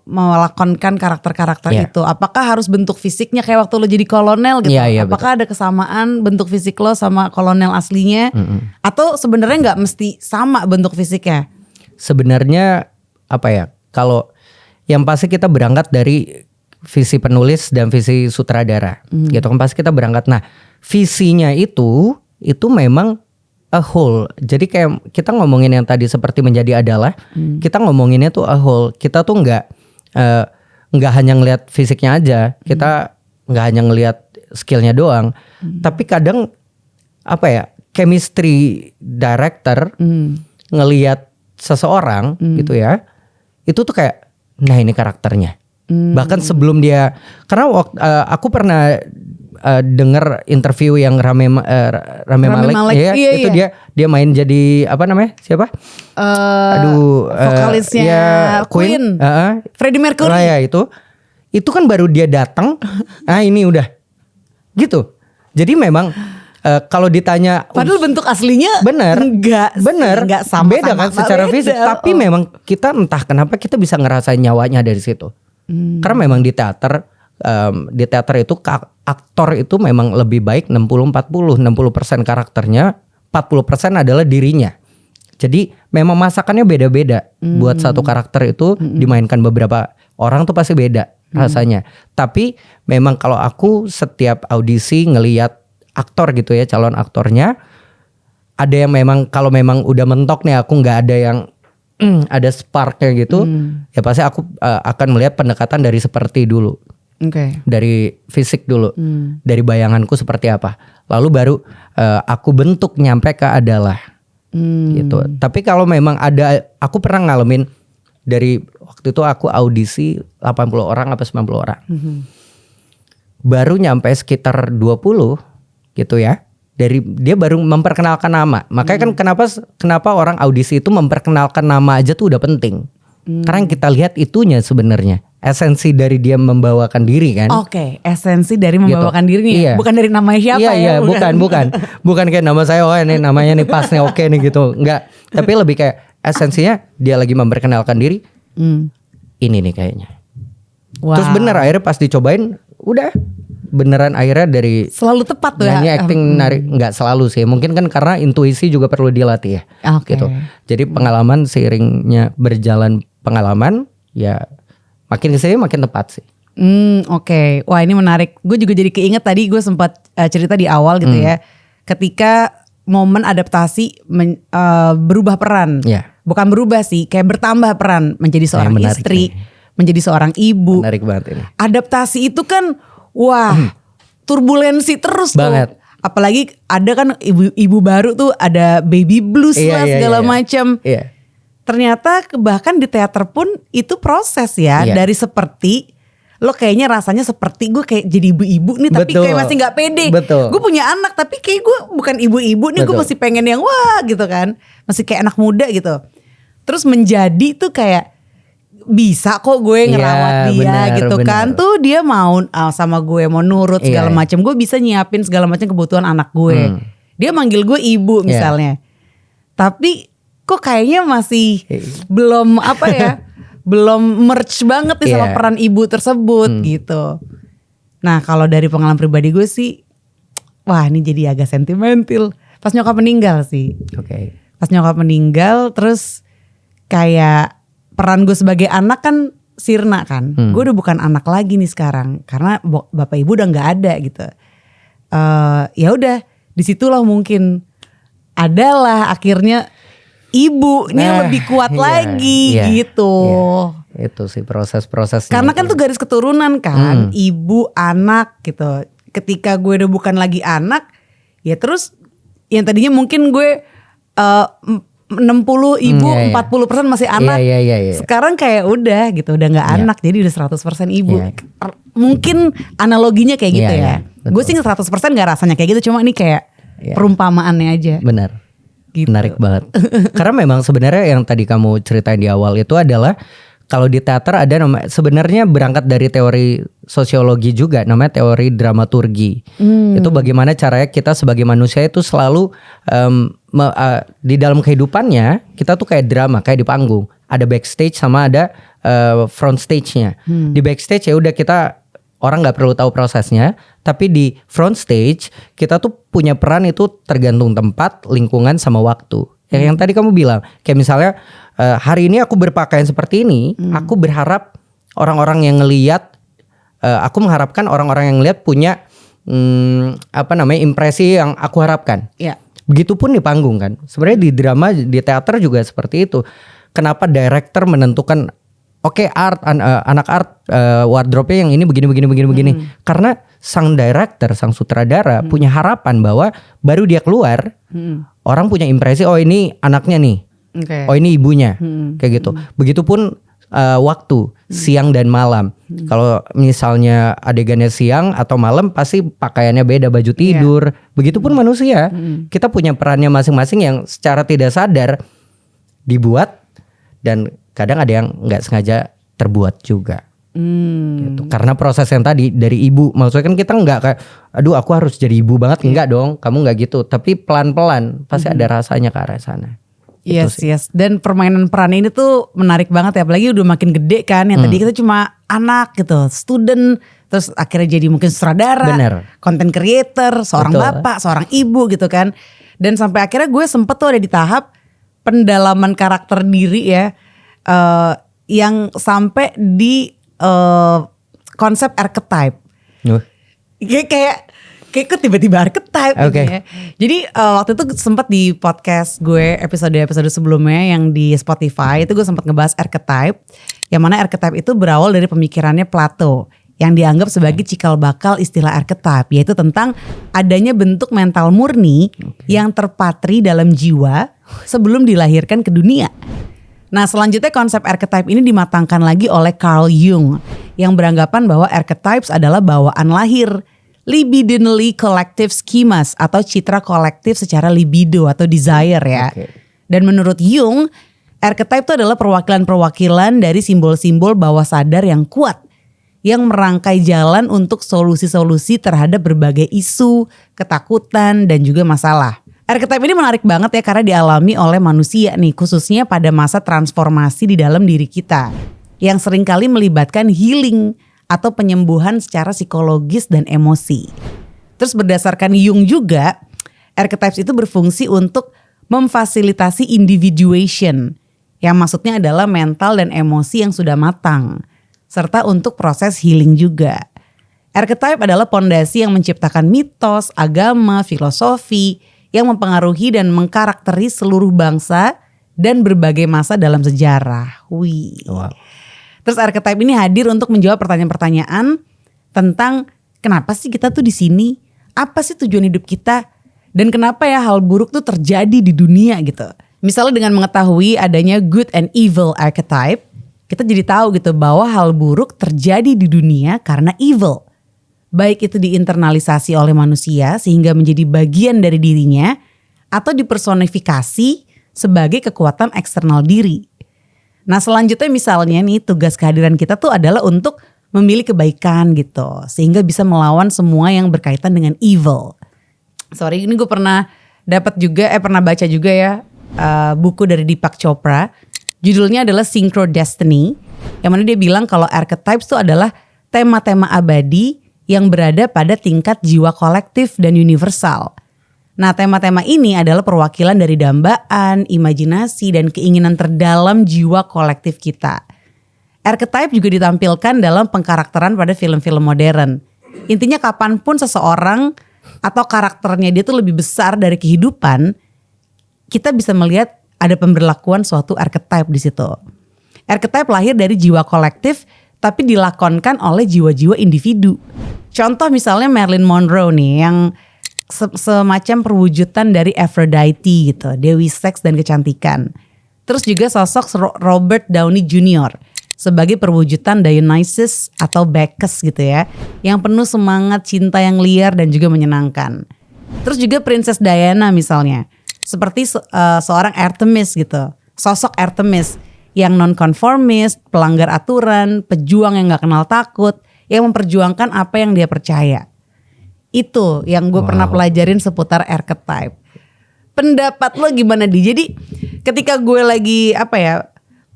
Speaker 1: melakonkan karakter-karakter itu? Apakah harus bentuk fisiknya kayak waktu lo jadi kolonel gitu? Apakah ada kesamaan bentuk fisik lo sama kolonel aslinya? Atau sebenarnya nggak mesti sama bentuk fisiknya?
Speaker 2: Sebenarnya apa ya? Kalau yang pasti kita berangkat dari visi penulis dan visi sutradara, gitu kan pasti kita berangkat. Nah, visinya itu memang a whole. Jadi kayak kita ngomongin yang tadi seperti menjadi adalah, kita ngomonginnya tuh a whole. Kita tuh nggak hanya ngelihat fisiknya aja, kita nggak hanya ngelihat skillnya doang, tapi kadang apa ya, chemistry director ngelihat seseorang gitu ya, itu tuh kayak, nah ini karakternya. Bahkan sebelum dia, karena aku pernah dengar interview yang Rami Malek ya, itu dia main jadi apa namanya, siapa?
Speaker 1: Vokalisnya Queen, Freddie Mercury.
Speaker 2: Ya itu kan baru dia datang, ini udah gitu. Jadi memang kalau ditanya,
Speaker 1: padahal bentuk aslinya
Speaker 2: bener
Speaker 1: sama,
Speaker 2: beda kan secara fisik, tapi memang kita entah kenapa kita bisa ngerasain nyawanya dari situ. Karena memang di teater itu aktor itu memang lebih baik 60-40, 60% karakternya, 40% adalah dirinya. Jadi memang masakannya beda-beda. Buat satu karakter itu dimainkan beberapa orang tuh pasti beda rasanya. Tapi memang kalau aku setiap audisi ngelihat aktor gitu ya, calon aktornya, ada yang memang kalau memang udah mentok nih, aku nggak ada yang ada sparknya gitu, ya pasti aku akan melihat pendekatan dari seperti dulu.
Speaker 1: Oke.
Speaker 2: Dari fisik dulu, dari bayanganku seperti apa. Lalu baru aku bentuk nyampe ke adalah gitu. Tapi kalau memang ada, aku pernah ngalamin dari waktu itu aku audisi 80 orang apa 90 orang. Baru nyampe sekitar 20 gitu ya. Dari dia baru memperkenalkan nama. Makanya kan kenapa orang audisi itu memperkenalkan nama aja tuh udah penting. Karena yang kita lihat itunya sebenarnya. Esensi dari dia membawakan diri kan.
Speaker 1: Oke, esensi dari membawakan dirinya.
Speaker 2: Iya.
Speaker 1: Bukan dari namanya siapa
Speaker 2: Iya, bukan kayak nama saya, oh ini namanya nih pas nih, oke nih gitu. Enggak, tapi lebih kayak esensinya dia lagi memperkenalkan diri. Ini nih kayaknya.
Speaker 1: Wow.
Speaker 2: Terus bener akhirnya pas dicobain udah beneran akhirnya dari
Speaker 1: selalu tepat tuh
Speaker 2: nyanyi acting narik, nggak selalu sih. Mungkin kan karena intuisi juga perlu dilatih ya.
Speaker 1: Oke.
Speaker 2: Gitu. Jadi pengalaman seiringnya berjalan pengalaman ya makin kesini makin tepat sih.
Speaker 1: Oke. Wah ini menarik. Gue juga jadi keinget tadi gue sempat cerita di awal gitu ya. Ketika momen adaptasi berubah peran.
Speaker 2: Ya.
Speaker 1: Bukan berubah sih, kayak bertambah peran menjadi seorang istri, menjadi seorang ibu.
Speaker 2: Menarik banget ini.
Speaker 1: Adaptasi itu kan wah turbulensi terus
Speaker 2: banget.
Speaker 1: tuh. Apalagi ada kan ibu baru tuh ada baby blues lah segala macam.
Speaker 2: Iya.
Speaker 1: Ternyata bahkan di teater pun itu proses ya.
Speaker 2: Iya.
Speaker 1: Dari seperti lo kayaknya rasanya seperti gue kayak jadi ibu-ibu nih tapi
Speaker 2: Betul.
Speaker 1: kayak masih gak pede.
Speaker 2: Betul.
Speaker 1: Gue punya anak tapi kayak gue bukan ibu-ibu nih. Gue masih pengen yang wah gitu kan. Masih kayak anak muda gitu. Terus menjadi tuh kayak bisa kok gue ngerawat dia gitu kan. Tuh dia mau sama gue, mau nurut segala macam. Gue bisa nyiapin segala macam kebutuhan anak gue. Dia manggil gue ibu misalnya. Tapi kok kayaknya masih belum apa ya, belum merge banget nih sama peran ibu tersebut gitu. Nah kalau dari pengalaman pribadi gue sih, wah ini jadi agak sentimental. Pas nyokap meninggal sih.
Speaker 2: Oke.
Speaker 1: Pas nyokap meninggal terus kayak peran gue sebagai anak kan sirna kan. Gue udah bukan anak lagi nih sekarang karena bapak ibu udah nggak ada gitu. Ya udah disitulah mungkin adalah akhirnya ibunya lebih kuat lagi gitu.
Speaker 2: Itu sih proses-prosesnya.
Speaker 1: Karena kan tuh garis keturunan kan, ibu anak gitu. Ketika gue udah bukan lagi anak, ya terus yang tadinya mungkin gue 60 ibu, 40% masih anak. Sekarang kayak udah gitu, udah nggak anak, jadi udah 100% ibu. Mungkin analoginya kayak gitu ya. Gue sih 100% nggak rasanya kayak gitu, cuma ini kayak perumpamaannya aja.
Speaker 2: Benar.
Speaker 1: Gitu.
Speaker 2: Menarik banget. Karena memang sebenarnya yang tadi kamu ceritain di awal itu adalah kalau di teater ada sebenarnya berangkat dari teori sosiologi juga namanya teori dramaturgi. Itu bagaimana caranya kita sebagai manusia itu selalu di dalam kehidupannya kita tuh kayak drama, kayak di panggung. Ada backstage sama ada front stage-nya. Di backstage ya udah kita orang nggak perlu tahu prosesnya, tapi di front stage kita tuh punya peran itu tergantung tempat, lingkungan sama waktu. Yang tadi kamu bilang, kayak misalnya hari ini aku berpakaian seperti ini, aku berharap orang-orang yang ngelihat, aku mengharapkan orang-orang yang ngelihat punya impresi yang aku harapkan. Begitupun di panggung kan. Sebenarnya di drama, di teater juga seperti itu. Kenapa director menentukan oke, anak art wardrobe-nya yang ini begini. Karena sang director, sang sutradara punya harapan bahwa baru dia keluar, orang punya impresi oh ini anaknya nih. Oh ini ibunya. Kayak gitu. Begitupun waktu siang dan malam. Kalau misalnya adegannya siang atau malam pasti pakaiannya beda, baju tidur. Begitupun manusia. Kita punya perannya masing-masing yang secara tidak sadar dibuat dan kadang ada yang nggak sengaja terbuat juga, gitu. Karena proses yang tadi dari ibu, maksudnya kan kita nggak kayak, aduh aku harus jadi ibu banget, enggak dong, kamu nggak gitu. Tapi pelan-pelan pasti ada rasanya ke arah sana.
Speaker 1: Yes. Dan permainan peran ini tuh menarik banget ya, apalagi udah makin gede kan. Yang tadi kita cuma anak gitu, student, terus akhirnya jadi mungkin sutradara, content creator, seorang bapak, seorang ibu gitu kan. Dan sampai akhirnya gue sempet tuh ada di tahap pendalaman karakter diri ya. Yang sampai di konsep archetype. Kayak kok tiba-tiba archetype gitu ya. Jadi waktu itu sempat di podcast gue episode sebelumnya yang di Spotify itu gue sempat ngebahas archetype. Yang mana archetype itu berawal dari pemikirannya Plato. yang dianggap sebagai cikal bakal istilah archetype, yaitu tentang adanya bentuk mental murni yang terpatri dalam jiwa sebelum dilahirkan ke dunia. Nah, selanjutnya konsep archetype ini dimatangkan lagi oleh Carl Jung yang beranggapan bahwa archetypes adalah bawaan lahir, libidinally collective schemas atau citra kolektif secara libido atau desire ya. Dan menurut Jung, archetype itu adalah perwakilan-perwakilan dari simbol-simbol bawah sadar yang kuat yang merangkai jalan untuk solusi-solusi terhadap berbagai isu, ketakutan, dan juga masalah. Archetype ini menarik banget ya karena dialami oleh manusia nih, khususnya pada masa transformasi di dalam diri kita yang seringkali melibatkan healing atau penyembuhan secara psikologis dan emosi. Terus berdasarkan Jung juga, archetypes itu berfungsi untuk memfasilitasi individuation, yang maksudnya adalah mental dan emosi yang sudah matang, serta untuk proses healing juga. Archetype adalah pondasi yang menciptakan mitos, agama, filosofi yang mempengaruhi dan mengkarakteri seluruh bangsa dan berbagai masa dalam sejarah. Wih.
Speaker 2: Wow.
Speaker 1: Terus archetype ini hadir untuk menjawab pertanyaan-pertanyaan tentang kenapa sih kita tuh di sini? Apa sih tujuan hidup kita? Dan kenapa ya hal buruk tuh terjadi di dunia gitu. Misalnya dengan mengetahui adanya good and evil archetype, kita jadi tahu gitu bahwa hal buruk terjadi di dunia karena evil. Baik itu diinternalisasi oleh manusia sehingga menjadi bagian dari dirinya atau dipersonifikasi sebagai kekuatan eksternal diri. Nah selanjutnya misalnya nih tugas kehadiran kita tuh adalah untuk memilih kebaikan gitu. Sehingga bisa melawan semua yang berkaitan dengan evil. Sorry ini gue pernah baca juga ya buku dari Deepak Chopra. Judulnya adalah Synchro Destiny, yang mana dia bilang kalau archetypes itu adalah tema-tema abadi yang berada pada tingkat jiwa kolektif dan universal. Nah tema-tema ini adalah perwakilan dari dambaan, imajinasi, dan keinginan terdalam jiwa kolektif kita. Archetype juga ditampilkan dalam pengkarakteran pada film-film modern. Intinya kapanpun seseorang atau karakternya dia tuh lebih besar dari kehidupan, kita bisa melihat ada pemberlakuan suatu archetype di situ. Archetype lahir dari jiwa kolektif tapi dilakonkan oleh jiwa-jiwa individu. Contoh misalnya Marilyn Monroe nih yang semacam perwujudan dari Aphrodite gitu, dewi seks dan kecantikan. Terus juga sosok Robert Downey Jr. sebagai perwujudan Dionysus atau Bacchus gitu ya, yang penuh semangat cinta yang liar dan juga menyenangkan. Terus juga Princess Diana misalnya, seperti seorang Artemis gitu, sosok Artemis yang non-konformis, pelanggar aturan, pejuang yang gak kenal takut, yang memperjuangkan apa yang dia percaya. Itu yang gue pernah pelajarin seputar archetype. Pendapat lo gimana Di? Jadi ketika gue lagi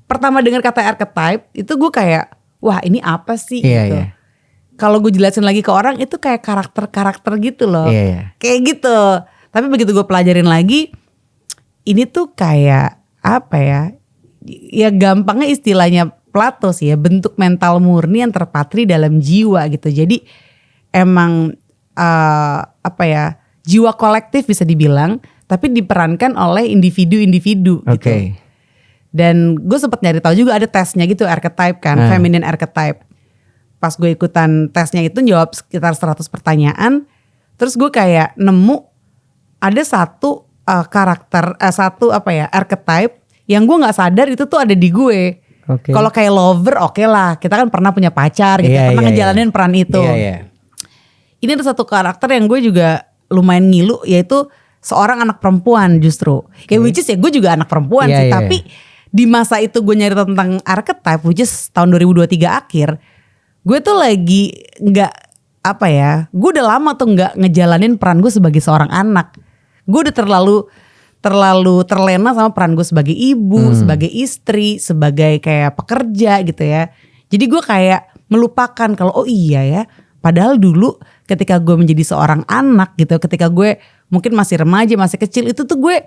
Speaker 1: pertama dengar kata archetype itu gue kayak wah ini apa sih gitu. Kalau gue jelasin lagi ke orang itu kayak karakter-karakter gitu loh. Kayak gitu. Tapi begitu gue pelajarin lagi, ini tuh kayak ya gampangnya istilahnya Plato sih ya, bentuk mental murni yang terpatri dalam jiwa gitu. Jadi emang jiwa kolektif bisa dibilang, tapi diperankan oleh individu-individu gitu. Dan gue sempat nyari tahu juga ada tesnya gitu archetype kan, feminine archetype. Pas gue ikutan tesnya itu jawab sekitar 100 pertanyaan, terus gue kayak nemu ada satu archetype yang gue nggak sadar itu tuh ada di gue. Kalau kayak lover oke lah, kita kan pernah punya pacar gitu, pernah ngejalanin peran itu. Ini ada satu karakter yang gue juga lumayan ngilu, yaitu seorang anak perempuan justru. Ya which is ya gue juga anak perempuan sih, tapi di masa itu gue nyari tentang archetype, which is tahun 2023 akhir, gue tuh lagi nggak gue udah lama tuh nggak ngejalanin peran gue sebagai seorang anak. Gue udah terlalu terlena sama peran gue sebagai ibu, sebagai istri, sebagai kayak pekerja gitu ya. Jadi gue kayak melupakan kalau oh iya ya, padahal dulu ketika gue menjadi seorang anak gitu, ketika gue mungkin masih remaja, masih kecil, itu tuh gue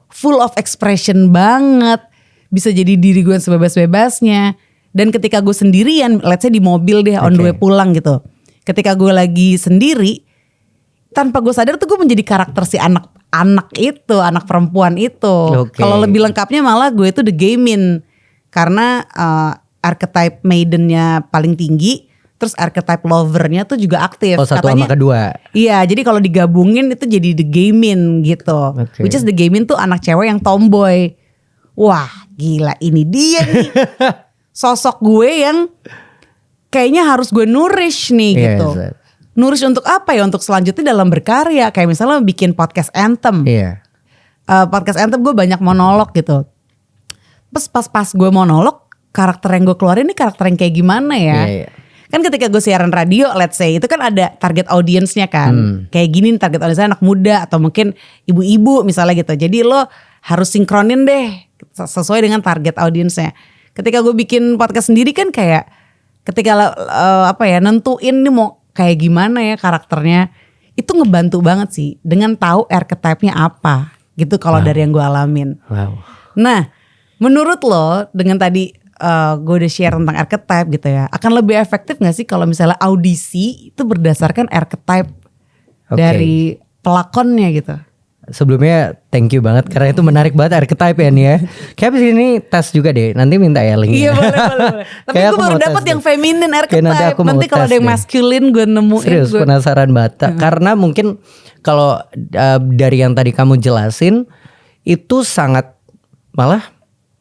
Speaker 1: full of expression banget, bisa jadi diri gue sebebas-bebasnya. Dan ketika gue sendirian, let's say di mobil deh on the way pulang gitu, ketika gue lagi sendiri, tanpa gue sadar tuh gue menjadi karakter si anak itu, anak perempuan itu. Kalau lebih lengkapnya malah gue itu the Gaimin, karena archetype maidennya paling tinggi, Terus archetype lovernya tuh juga aktif.
Speaker 2: Oh, satu sama kedua.
Speaker 1: Iya, jadi kalau digabungin itu jadi The Gamin gitu.
Speaker 2: Okay.
Speaker 1: Which is The Gamin tuh anak cewek yang tomboy. Wah, gila, ini dia nih. Sosok gue yang kayaknya harus gue nourish nih gitu.
Speaker 2: Yes.
Speaker 1: Nourish untuk apa ya? Untuk selanjutnya dalam berkarya. Kayak misalnya bikin podcast Anthem.
Speaker 2: Iya.
Speaker 1: Podcast Anthem gue banyak monolog gitu. Terus pas gue monolog, karakter yang gue keluarin ini karakter yang kayak gimana ya?
Speaker 2: Iya.
Speaker 1: Kan ketika gue siaran radio, let's say itu kan ada target audiensnya kan. Kayak gini target audiensnya anak muda atau mungkin ibu-ibu misalnya gitu. Jadi lo harus sinkronin deh sesuai dengan target audiensnya. Ketika gue bikin podcast sendiri kan kayak ketika nentuin nih mau kayak gimana ya karakternya. Itu ngebantu banget sih dengan tahu archetype-nya apa gitu kalau dari yang gue alamin.
Speaker 2: Wow.
Speaker 1: Nah, menurut lo dengan tadi gue udah share tentang archetype gitu ya, akan lebih efektif gak sih kalau misalnya audisi itu berdasarkan archetype dari pelakonnya gitu?
Speaker 2: Sebelumnya thank you banget karena itu menarik banget archetype ya nih ya. Kayak abis ini tes juga deh, nanti minta ya linknya.
Speaker 1: Iya boleh. Tapi gue baru dapat yang feminine archetype. Nanti kalau ada yang masculine gue nemuin.
Speaker 2: Serius penasaran banget. Karena mungkin kalau dari yang tadi kamu jelasin itu sangat malah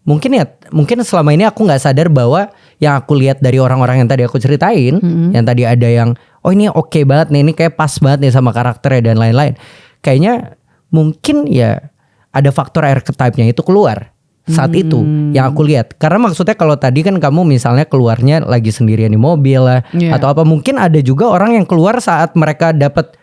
Speaker 2: mungkin selama ini aku nggak sadar bahwa yang aku lihat dari orang-orang yang tadi aku ceritain, yang tadi ada yang oh ini oke banget nih, ini kayak pas banget nih sama karakternya dan lain-lain. Kayaknya mungkin ya ada faktor archetype-nya itu keluar saat itu yang aku lihat. Karena maksudnya kalau tadi kan kamu misalnya keluarnya lagi sendirian di mobil lah atau apa, mungkin ada juga orang yang keluar saat mereka dapat.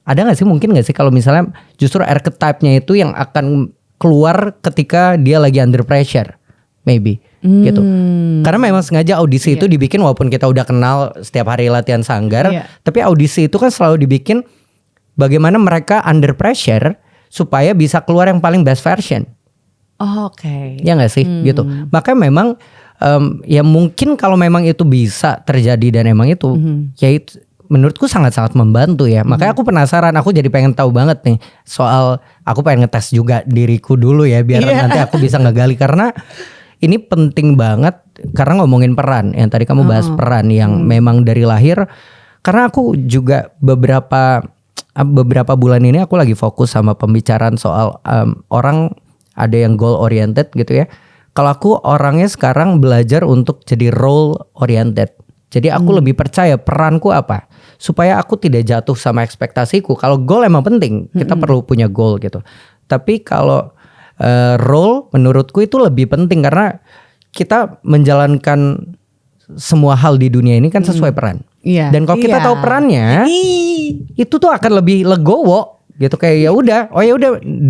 Speaker 2: Ada nggak sih mungkin nggak sih kalau misalnya justru archetype-nya itu yang akan keluar ketika dia lagi under pressure, maybe gitu. Karena memang sengaja audisi itu dibikin walaupun kita udah kenal setiap hari latihan sanggar, tapi audisi itu kan selalu dibikin bagaimana mereka under pressure supaya bisa keluar yang paling best version.
Speaker 1: Oh, oke.
Speaker 2: Ya nggak sih gitu. Makanya memang ya mungkin kalau memang itu bisa terjadi dan emang itu ya itu menurutku sangat-sangat membantu ya. Makanya aku penasaran, aku jadi pengen tahu banget nih soal, aku pengen ngetes juga diriku dulu ya biar nanti aku bisa ngegali karena ini penting banget karena ngomongin peran yang tadi kamu bahas peran yang memang dari lahir. Karena aku juga beberapa bulan ini aku lagi fokus sama pembicaraan soal orang ada yang goal oriented gitu ya. Kalau aku orangnya sekarang belajar untuk jadi role oriented. Jadi aku lebih percaya peranku apa supaya aku tidak jatuh sama ekspektasiku. Kalau goal emang penting, kita perlu punya goal gitu. Tapi kalau role menurutku itu lebih penting karena kita menjalankan semua hal di dunia ini kan sesuai peran. Dan kalau kita tahu perannya, itu tuh akan lebih legowo gitu, kayak ya udah,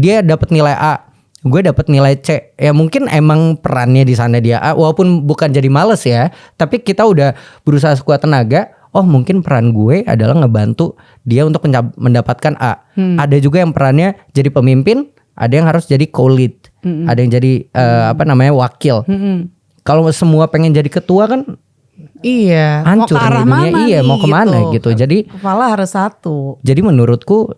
Speaker 2: dia dapat nilai A, gue dapat nilai C. Ya mungkin emang perannya di sana dia A, walaupun bukan jadi males ya, tapi kita udah berusaha sekuat tenaga. Oh mungkin peran gue adalah ngebantu dia untuk mendapatkan A. Ada juga yang perannya jadi pemimpin, ada yang harus jadi co-lead, ada yang jadi wakil. Kalau semua pengen jadi ketua kan hancur nih dunia. Iya, mau kemana gitu. Jadi
Speaker 1: kepala harus satu.
Speaker 2: Jadi menurutku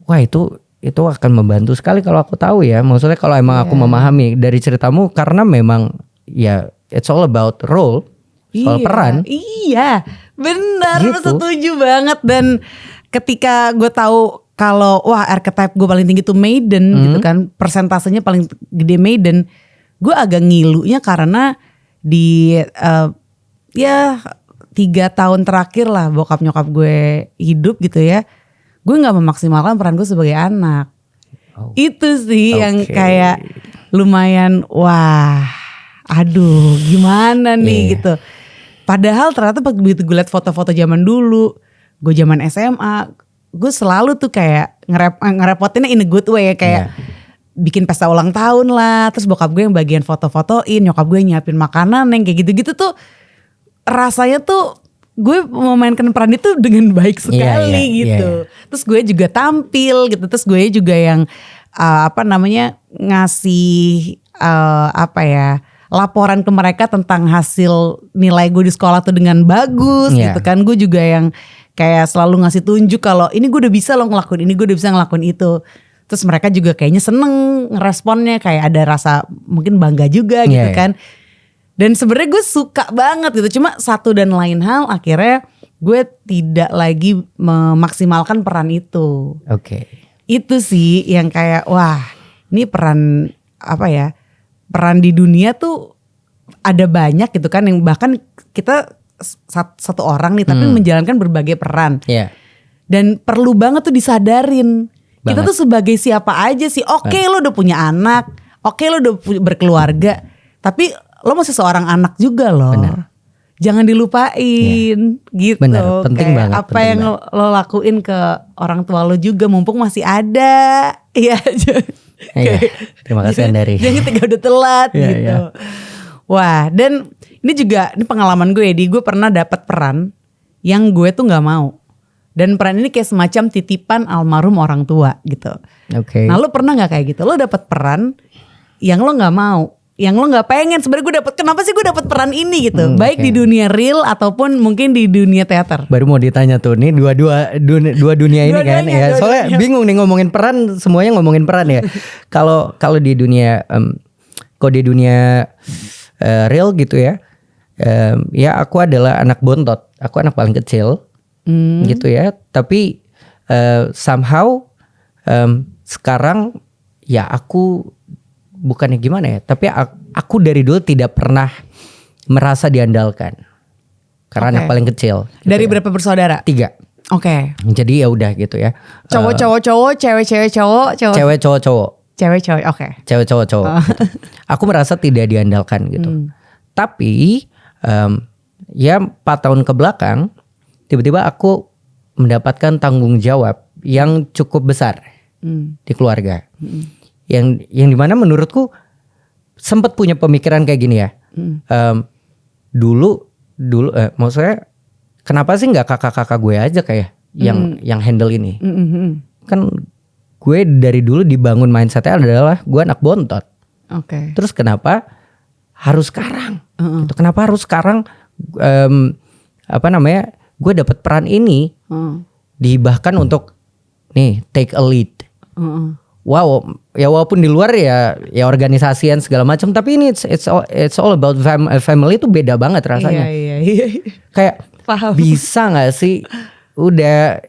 Speaker 2: wah itu akan membantu sekali kalau aku tahu ya. Maksudnya kalau emang aku memahami dari ceritamu, karena memang ya it's all about role, soal peran.
Speaker 1: Iya, benar,
Speaker 2: Gitu.
Speaker 1: setuju banget. Dan ketika gue tahu kalau wah archetype gue paling tinggi tuh maiden gitu kan, persentasenya paling gede maiden, gue agak ngilunya karena di 3 tahun terakhir lah bokap nyokap gue hidup gitu ya, gue nggak memaksimalkan peran gue sebagai anak. Itu sih yang kayak lumayan wah, aduh gimana nih gitu. Padahal ternyata begitu gue liat foto-foto zaman dulu, gue zaman SMA, gue selalu tuh kayak ngerepotinnya in a good way ya, kayak bikin pesta ulang tahun lah, terus bokap gue yang bagian foto-fotoin, nyokap gue nyiapin makanan yang kayak gitu-gitu tuh rasanya tuh gue memainkan peran itu dengan baik sekali gitu. Terus gue juga tampil gitu, terus gue juga yang ngasih laporan ke mereka tentang hasil nilai gue di sekolah tuh dengan bagus gitu kan. Gue juga yang kayak selalu ngasih tunjuk kalau ini gue udah bisa loh ngelakuin ini, gue udah bisa ngelakuin itu. Terus mereka juga kayaknya seneng ngeresponnya, kayak ada rasa mungkin bangga juga gitu kan. Dan sebenarnya gue suka banget gitu. Cuma satu dan lain hal akhirnya gue tidak lagi memaksimalkan peran itu.
Speaker 2: Oke.
Speaker 1: Itu sih yang kayak wah ini peran apa ya, peran di dunia tuh ada banyak gitu kan, yang bahkan kita satu orang nih tapi menjalankan berbagai peran.
Speaker 2: Iya.
Speaker 1: Dan perlu banget tuh disadarin kita tuh sebagai siapa aja sih. Oke, lo udah punya anak, oke lo udah berkeluarga, tapi lo masih seorang anak juga loh.
Speaker 2: Benar.
Speaker 1: Jangan dilupain gitu.
Speaker 2: Benar, penting
Speaker 1: kayak
Speaker 2: banget.
Speaker 1: apa
Speaker 2: penting
Speaker 1: yang
Speaker 2: banget.
Speaker 1: lo lakuin ke orang tua lo juga mumpung masih ada. Iya.
Speaker 2: Iya, terima kasih Andari.
Speaker 1: Jangan ketika udah telat
Speaker 2: Iya,
Speaker 1: gitu.
Speaker 2: iya.
Speaker 1: Wah, dan ini pengalaman gue ya, gue pernah dapat peran yang gue tuh nggak mau. Dan peran ini kayak semacam titipan almarhum orang tua gitu.
Speaker 2: Oke.
Speaker 1: Nah, lo pernah nggak kayak gitu? Lo dapat peran yang lo nggak mau, yang lo nggak pengen. Sebenarnya gue dapat, kenapa sih gue dapat peran ini gitu? Baik di dunia real ataupun mungkin di dunia teater.
Speaker 2: Baru mau ditanya tuh, nih dua dunia ini kan ya. Soalnya bingung nih ngomongin peran, semuanya ngomongin peran ya. Kalau di dunia kalau di dunia real gitu ya. Ya aku adalah anak bontot. Aku anak paling kecil. Gitu ya. Tapi somehow sekarang ya aku bukannya gimana ya, tapi aku dari dulu tidak pernah merasa diandalkan. Karena anak paling kecil. Gitu
Speaker 1: Dari
Speaker 2: ya.
Speaker 1: berapa bersaudara?
Speaker 2: 3.
Speaker 1: Oke.
Speaker 2: Jadi ya udah gitu ya.
Speaker 1: Cowok, cewek, cowok.
Speaker 2: Cewek, cowok.
Speaker 1: Cewek, oke.
Speaker 2: Cewek, cowok. Gitu. Aku merasa tidak diandalkan gitu. Tapi ya 4 tahun ke belakang tiba-tiba aku mendapatkan tanggung jawab yang cukup besar di keluarga. Yang dimana menurutku sempat punya pemikiran kayak gini ya. Dulu maksudnya kenapa sih nggak kakak-kakak gue aja kayak yang handle ini? Kan gue dari dulu dibangun mindsetnya adalah gue anak bontot.
Speaker 1: Oke.
Speaker 2: Terus kenapa harus sekarang? Gitu. Kenapa harus sekarang? Gue dapat peran ini dihibahkan untuk nih take a lead. Wow, ya walaupun di luar ya organisasian segala macam, tapi ini it's all about family itu beda banget rasanya.
Speaker 1: Iya.
Speaker 2: Kayak
Speaker 1: Paham.
Speaker 2: bisa nggak sih? Udah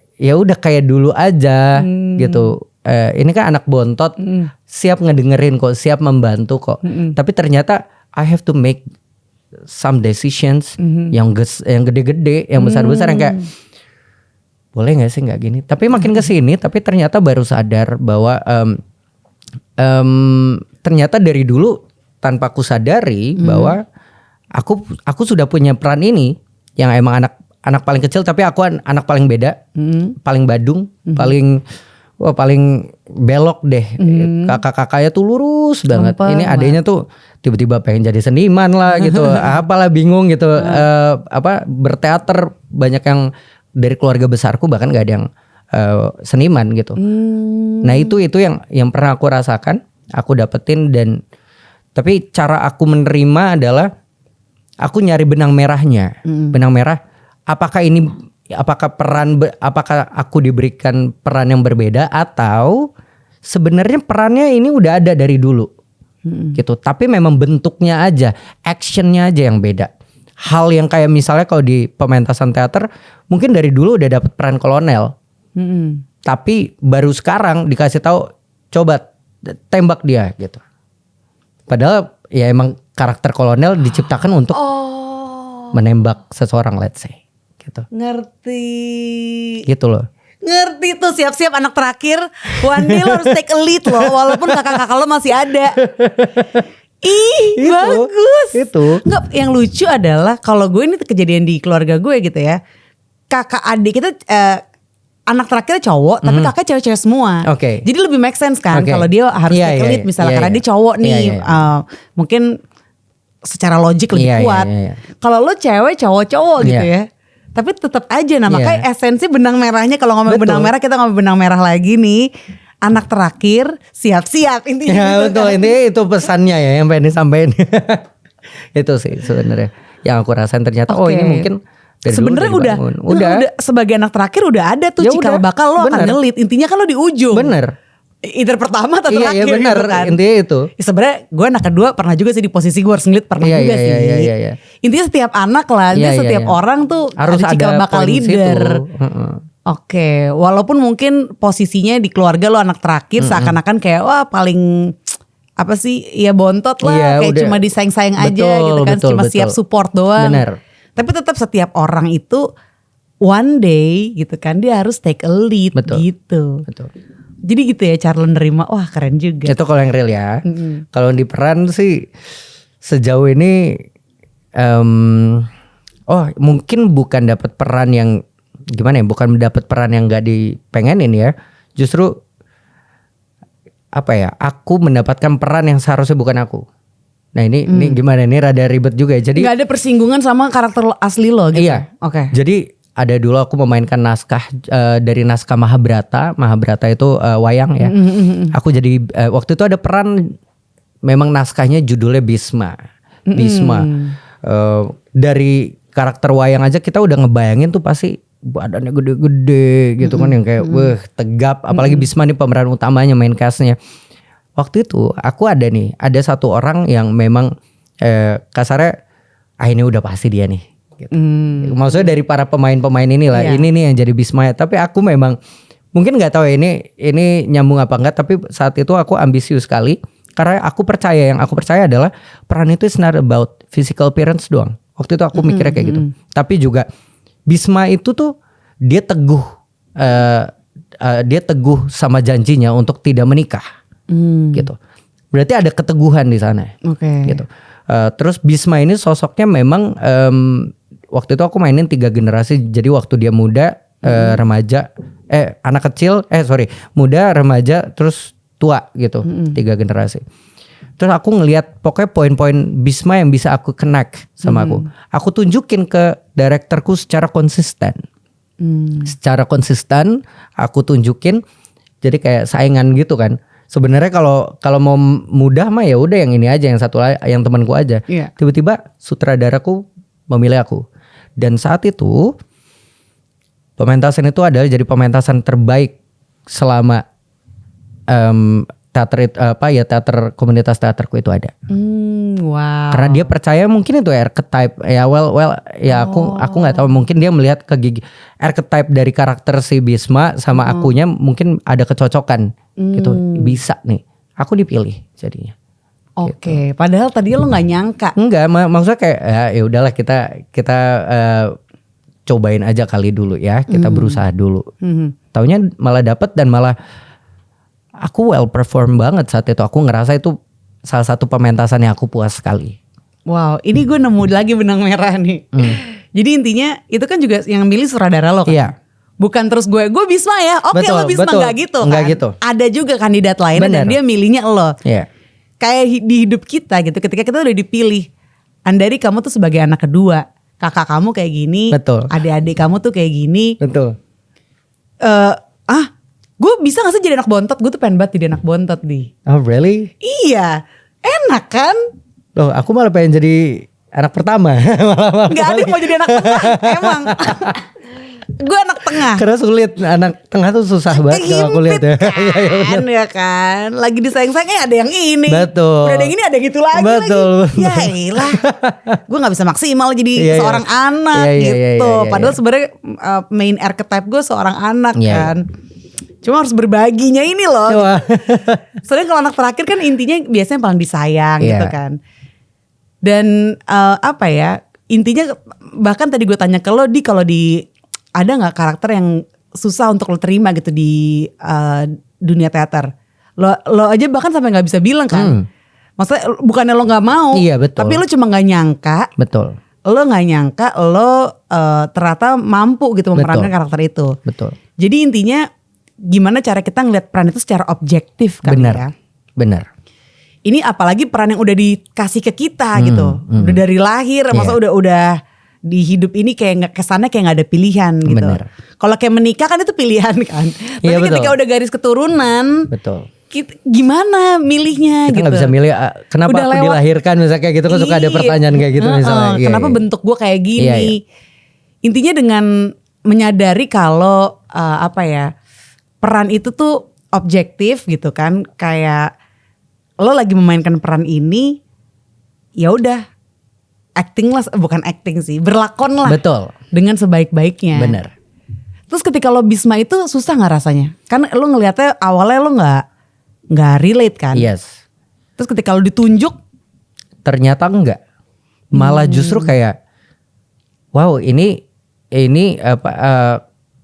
Speaker 2: kayak dulu aja gitu. Ini kan anak bontot, siap ngedengerin kok, siap membantu kok. Tapi ternyata I have to make some decisions yang gede-gede, yang besar-besar, yang kayak boleh nggak sih nggak gini. Tapi makin kesini, tapi ternyata baru sadar bahwa ternyata dari dulu tanpa aku sadari bahwa aku sudah punya peran ini yang emang anak paling kecil, tapi aku anak paling beda, paling badung, paling belok deh. Kakak-kakaknya tuh lurus banget. Ini adanya tuh tiba-tiba pengen jadi seniman lah gitu. Apalah bingung gitu. Berteater, banyak yang dari keluarga besarku bahkan gak ada yang seniman gitu. Nah itu yang pernah aku rasakan, aku dapetin. Dan tapi cara aku menerima adalah aku nyari benang merahnya. Benang merah, apakah aku diberikan peran yang berbeda, atau sebenarnya perannya ini udah ada dari dulu gitu, tapi memang bentuknya aja, actionnya aja yang beda. Hal yang kayak misalnya kalau di pementasan teater mungkin dari dulu udah dapet peran kolonel, tapi baru sekarang dikasih tahu coba tembak dia gitu. Padahal ya emang karakter kolonel diciptakan untuk menembak seseorang, let's say gitu.
Speaker 1: Ngerti.
Speaker 2: Gitu loh.
Speaker 1: Ngerti tuh, siap-siap anak terakhir. One day lo harus take a lead loh, walaupun kakak-kakak lo masih ada. Ih, bagus.
Speaker 2: Itu.
Speaker 1: Nggak, yang lucu adalah kalau gue ini kejadian di keluarga gue gitu ya. Kakak adik kita anak terakhir cowok, tapi kakak cewek-cewek semua.
Speaker 2: Oke.
Speaker 1: Jadi lebih make sense kan kalau dia harus take a lead misalnya karena dia cowok nih. Mungkin secara logik lebih kuat. Kalau lo cewek cowok-cowok gitu ya. Tapi tetap aja makanya esensi benang merahnya, kalau ngomong benang merah kita ngomong benang merah lagi nih. Anak terakhir siap-siap intinya.
Speaker 2: Ya
Speaker 1: gitu
Speaker 2: betul,
Speaker 1: kan.
Speaker 2: ini itu pesannya ya yang pengen disampaikan. Itu sih sebenarnya yang aku rasain, ternyata ini mungkin dari
Speaker 1: sebenarnya
Speaker 2: udah
Speaker 1: sebagai anak terakhir udah ada tuh
Speaker 2: Ya
Speaker 1: cikal
Speaker 2: udah,
Speaker 1: bakal lo akan
Speaker 2: bener.
Speaker 1: ngelit. Intinya kan lo di ujung.
Speaker 2: Bener.
Speaker 1: either pertama atau
Speaker 2: Iya
Speaker 1: terakhir
Speaker 2: benar,
Speaker 1: gitu kan.
Speaker 2: intinya itu.
Speaker 1: Ya, sebenarnya gue anak kedua pernah juga sih di posisi gue harus ngelit pernah
Speaker 2: Iya,
Speaker 1: juga
Speaker 2: iya,
Speaker 1: sih.
Speaker 2: iya.
Speaker 1: Intinya setiap anak lah,
Speaker 2: Iya, iya,
Speaker 1: setiap
Speaker 2: iya.
Speaker 1: orang tuh
Speaker 2: Harus
Speaker 1: ada cikal
Speaker 2: ada
Speaker 1: bakal
Speaker 2: poin
Speaker 1: leader.
Speaker 2: situ.
Speaker 1: Oke, walaupun mungkin posisinya di keluarga lo anak terakhir seakan-akan kayak wah paling apa sih ya bontot lah,
Speaker 2: Iya,
Speaker 1: kayak
Speaker 2: udah.
Speaker 1: cuma disayang-sayang aja
Speaker 2: Betul,
Speaker 1: gitu kan,
Speaker 2: betul,
Speaker 1: cuma
Speaker 2: betul.
Speaker 1: siap support doang.
Speaker 2: Benar.
Speaker 1: Tapi tetap setiap orang itu one day gitu kan dia harus take a lead.
Speaker 2: Betul.
Speaker 1: Gitu.
Speaker 2: Betul.
Speaker 1: Jadi gitu ya cara lo nerima, wah keren juga.
Speaker 2: Itu kalau yang real ya. Kalau di peran sih sejauh ini mungkin bukan dapat peran yang gimana ya, bukan dapat peran yang nggak dipengenin ya. Justru apa ya? Aku mendapatkan peran yang seharusnya bukan aku. Nah ini gimana? Ini rada ribet juga ya. Jadi
Speaker 1: Gak ada persinggungan sama karakter asli lo gitu.
Speaker 2: iya.
Speaker 1: Oke.
Speaker 2: Jadi ada dulu aku memainkan naskah dari naskah Mahabharata. Mahabharata itu wayang ya. Aku jadi waktu itu ada peran, memang naskahnya judulnya Bhisma. Bhisma. Dari karakter wayang aja kita udah ngebayangin tuh pasti badannya gede-gede gitu kan, yang kayak wah tegap. Apalagi Bhisma nih pemeran utamanya, main castnya. Waktu itu aku ada satu orang yang memang kasarnya ini udah pasti dia nih. Gitu. Maksudnya dari para pemain-pemain inilah, ini nih yang jadi Bhisma. Tapi aku memang mungkin nggak tahu ya ini nyambung apa enggak. Tapi saat itu aku ambisius sekali karena aku percaya, yang aku percaya adalah peran itu is not about physical appearance doang. Waktu itu aku mikirnya kayak gitu. Tapi juga Bhisma itu tuh dia teguh sama janjinya untuk tidak menikah, gitu. Berarti ada keteguhan di sana, gitu. Terus Bhisma ini sosoknya memang waktu itu aku mainin 3 generasi. Jadi waktu dia muda, remaja, anak kecil, muda, remaja, terus tua gitu, 3 generasi. Terus aku ngelihat pokoknya poin-poin Bhisma yang bisa aku connect sama aku. Aku tunjukin ke direkturku secara konsisten. Secara konsisten aku tunjukin. Jadi kayak saingan gitu kan. Sebenarnya kalau mau mudah mah ya udah yang ini aja, yang satu yang temanku aja.
Speaker 1: Yeah.
Speaker 2: Tiba-tiba sutradaraku memilih aku. Dan saat itu pementasan itu adalah jadi pementasan terbaik selama teater komunitas teaterku itu ada.
Speaker 1: Wow.
Speaker 2: Karena dia percaya mungkin itu archetype ya aku nggak tahu, mungkin dia melihat archetype dari karakter si Bhisma sama akunya mungkin ada kecocokan gitu, bisa nih aku dipilih jadinya.
Speaker 1: Oke. Padahal tadi lo nggak nyangka.
Speaker 2: Enggak, maksudnya kayak ya udahlah kita cobain aja kali dulu ya, kita berusaha dulu. Taunya malah dapet dan malah aku well perform banget saat itu. Aku ngerasa itu salah satu pementasan yang aku puas sekali.
Speaker 1: Wow, ini gue nemu lagi benang merah nih. Jadi intinya itu kan juga yang milih sutradara lo kan?
Speaker 2: Iya.
Speaker 1: Bukan terus gue Bhisma ya, oke
Speaker 2: Betul,
Speaker 1: lo Bhisma,
Speaker 2: betul.
Speaker 1: nggak gitu kan?
Speaker 2: Nggak gitu.
Speaker 1: Ada juga kandidat lainnya dan
Speaker 2: Bener.
Speaker 1: dia milihnya lo.
Speaker 2: Iya.
Speaker 1: Kayak di hidup kita gitu, ketika kita udah dipilih, Andari kamu tuh sebagai anak kedua, kakak kamu kayak gini,
Speaker 2: Betul.
Speaker 1: adik-adik kamu tuh kayak gini.
Speaker 2: Betul.
Speaker 1: Gue bisa gak sih jadi anak bontot? Gue tuh pengen banget jadi anak bontot nih.
Speaker 2: Oh really?
Speaker 1: Iya, enak kan?
Speaker 2: Loh, aku malah pengen jadi anak pertama.
Speaker 1: Gak ada yang mau jadi anak tengah, emang. Gue anak tengah.
Speaker 2: Karena sulit, anak tengah tuh susah banget kalau aku lihat ya.
Speaker 1: Kan, ya kan. Lagi disayang-sayang ada yang ini.
Speaker 2: Betul.
Speaker 1: Udah ada yang ini, ada yang itu lagi.
Speaker 2: Betul.
Speaker 1: Ya elah. Gue gak bisa maksimal jadi
Speaker 2: Iya, iya.
Speaker 1: seorang anak
Speaker 2: Iya,
Speaker 1: gitu.
Speaker 2: iya.
Speaker 1: Padahal sebenarnya main archetype gue seorang anak
Speaker 2: Iya,
Speaker 1: kan. Cuma harus berbaginya ini loh.
Speaker 2: Wah.
Speaker 1: Soalnya kalau anak terakhir kan intinya biasanya paling disayang gitu
Speaker 2: Iya.
Speaker 1: kan. Dan apa ya, intinya bahkan tadi gue tanya ke lo, kalau di ada gak karakter yang susah untuk lo terima gitu di dunia teater? Lo aja bahkan sampai gak bisa bilang kan. Maksudnya bukannya lo gak mau,
Speaker 2: Iya, betul.
Speaker 1: tapi lo cuma gak nyangka.
Speaker 2: Betul.
Speaker 1: Lo gak nyangka lo ternyata mampu gitu memerankan
Speaker 2: Betul.
Speaker 1: karakter itu.
Speaker 2: Betul.
Speaker 1: Jadi intinya gimana cara kita ngeliat peran itu secara objektif kali
Speaker 2: Benar.
Speaker 1: ya.
Speaker 2: Benar.
Speaker 1: Ini apalagi peran yang udah dikasih ke kita gitu. Udah dari lahir, masa udah di hidup ini kayak nggak, kesannya kayak nggak ada pilihan gitu.
Speaker 2: Benar.
Speaker 1: Kalau kayak menikah kan itu pilihan kan. Tapi
Speaker 2: Iya, betul.
Speaker 1: ketika udah garis keturunan,
Speaker 2: Betul.
Speaker 1: gimana milihnya
Speaker 2: Kita
Speaker 1: gitu.
Speaker 2: nggak bisa milih kenapa
Speaker 1: Udah
Speaker 2: aku
Speaker 1: lewat.
Speaker 2: dilahirkan misalnya kayak gitu kan, suka ada
Speaker 1: Iya.
Speaker 2: pertanyaan kayak gitu misalnya. Iya,
Speaker 1: Kenapa
Speaker 2: iya.
Speaker 1: bentuk gue kayak gini?
Speaker 2: Iya, iya.
Speaker 1: Intinya dengan menyadari kalau apa ya, peran itu tuh objektif gitu kan, kayak lo lagi memainkan peran ini, ya udah acting lah, bukan acting sih, berlakon lah.
Speaker 2: Betul.
Speaker 1: Dengan sebaik-baiknya.
Speaker 2: Bener.
Speaker 1: Terus ketika lo Bisma itu susah nggak rasanya? Kan lo ngelihatnya awalnya lo nggak relate kan?
Speaker 2: Yes.
Speaker 1: Terus ketika lo ditunjuk,
Speaker 2: Ternyata enggak. Malah justru kayak wow, ini apa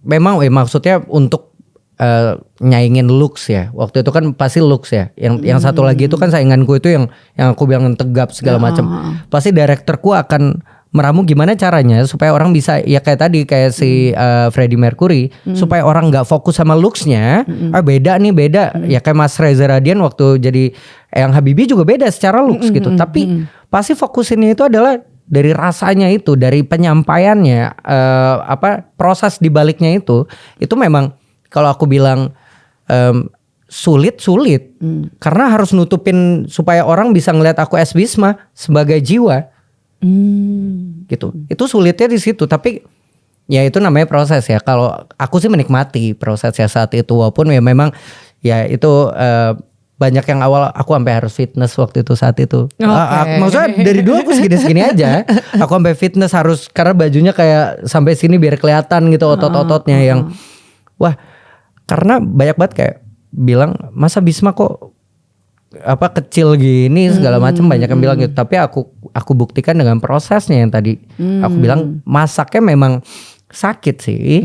Speaker 2: memang maksudnya untuk nyaingin looks ya. Waktu itu kan pasti looks ya. Yang satu lagi itu kan sainganku itu yang aku bilang tegap segala macam. Pasti direkturku akan meramu gimana caranya supaya orang bisa ya kayak tadi kayak si Freddie Mercury supaya orang nggak fokus sama looksnya. Beda ya kayak Mas Reza Radian waktu jadi Eyang Habibie juga beda secara looks gitu. Tapi pasti fokusinnya itu adalah dari rasanya itu, dari penyampaiannya, proses dibaliknya itu memang kalau aku bilang sulit karena harus nutupin supaya orang bisa ngeliat aku as Bisma sebagai jiwa. Gitu. Itu sulitnya di situ, tapi ya itu namanya proses ya. Kalau aku sih menikmati prosesnya saat itu, walaupun ya memang ya itu banyak yang awal aku sampai harus fitness waktu itu saat itu. Maksudnya dari dulu aku segini-segini aja. Aku sampai fitness harus karena bajunya kayak sampai sini biar kelihatan gitu otot-ototnya yang wah, karena banyak banget kayak bilang masa Bisma kok kecil gini segala macam, banyak yang bilang gitu. Tapi aku buktikan dengan prosesnya yang tadi aku bilang, masaknya memang sakit sih.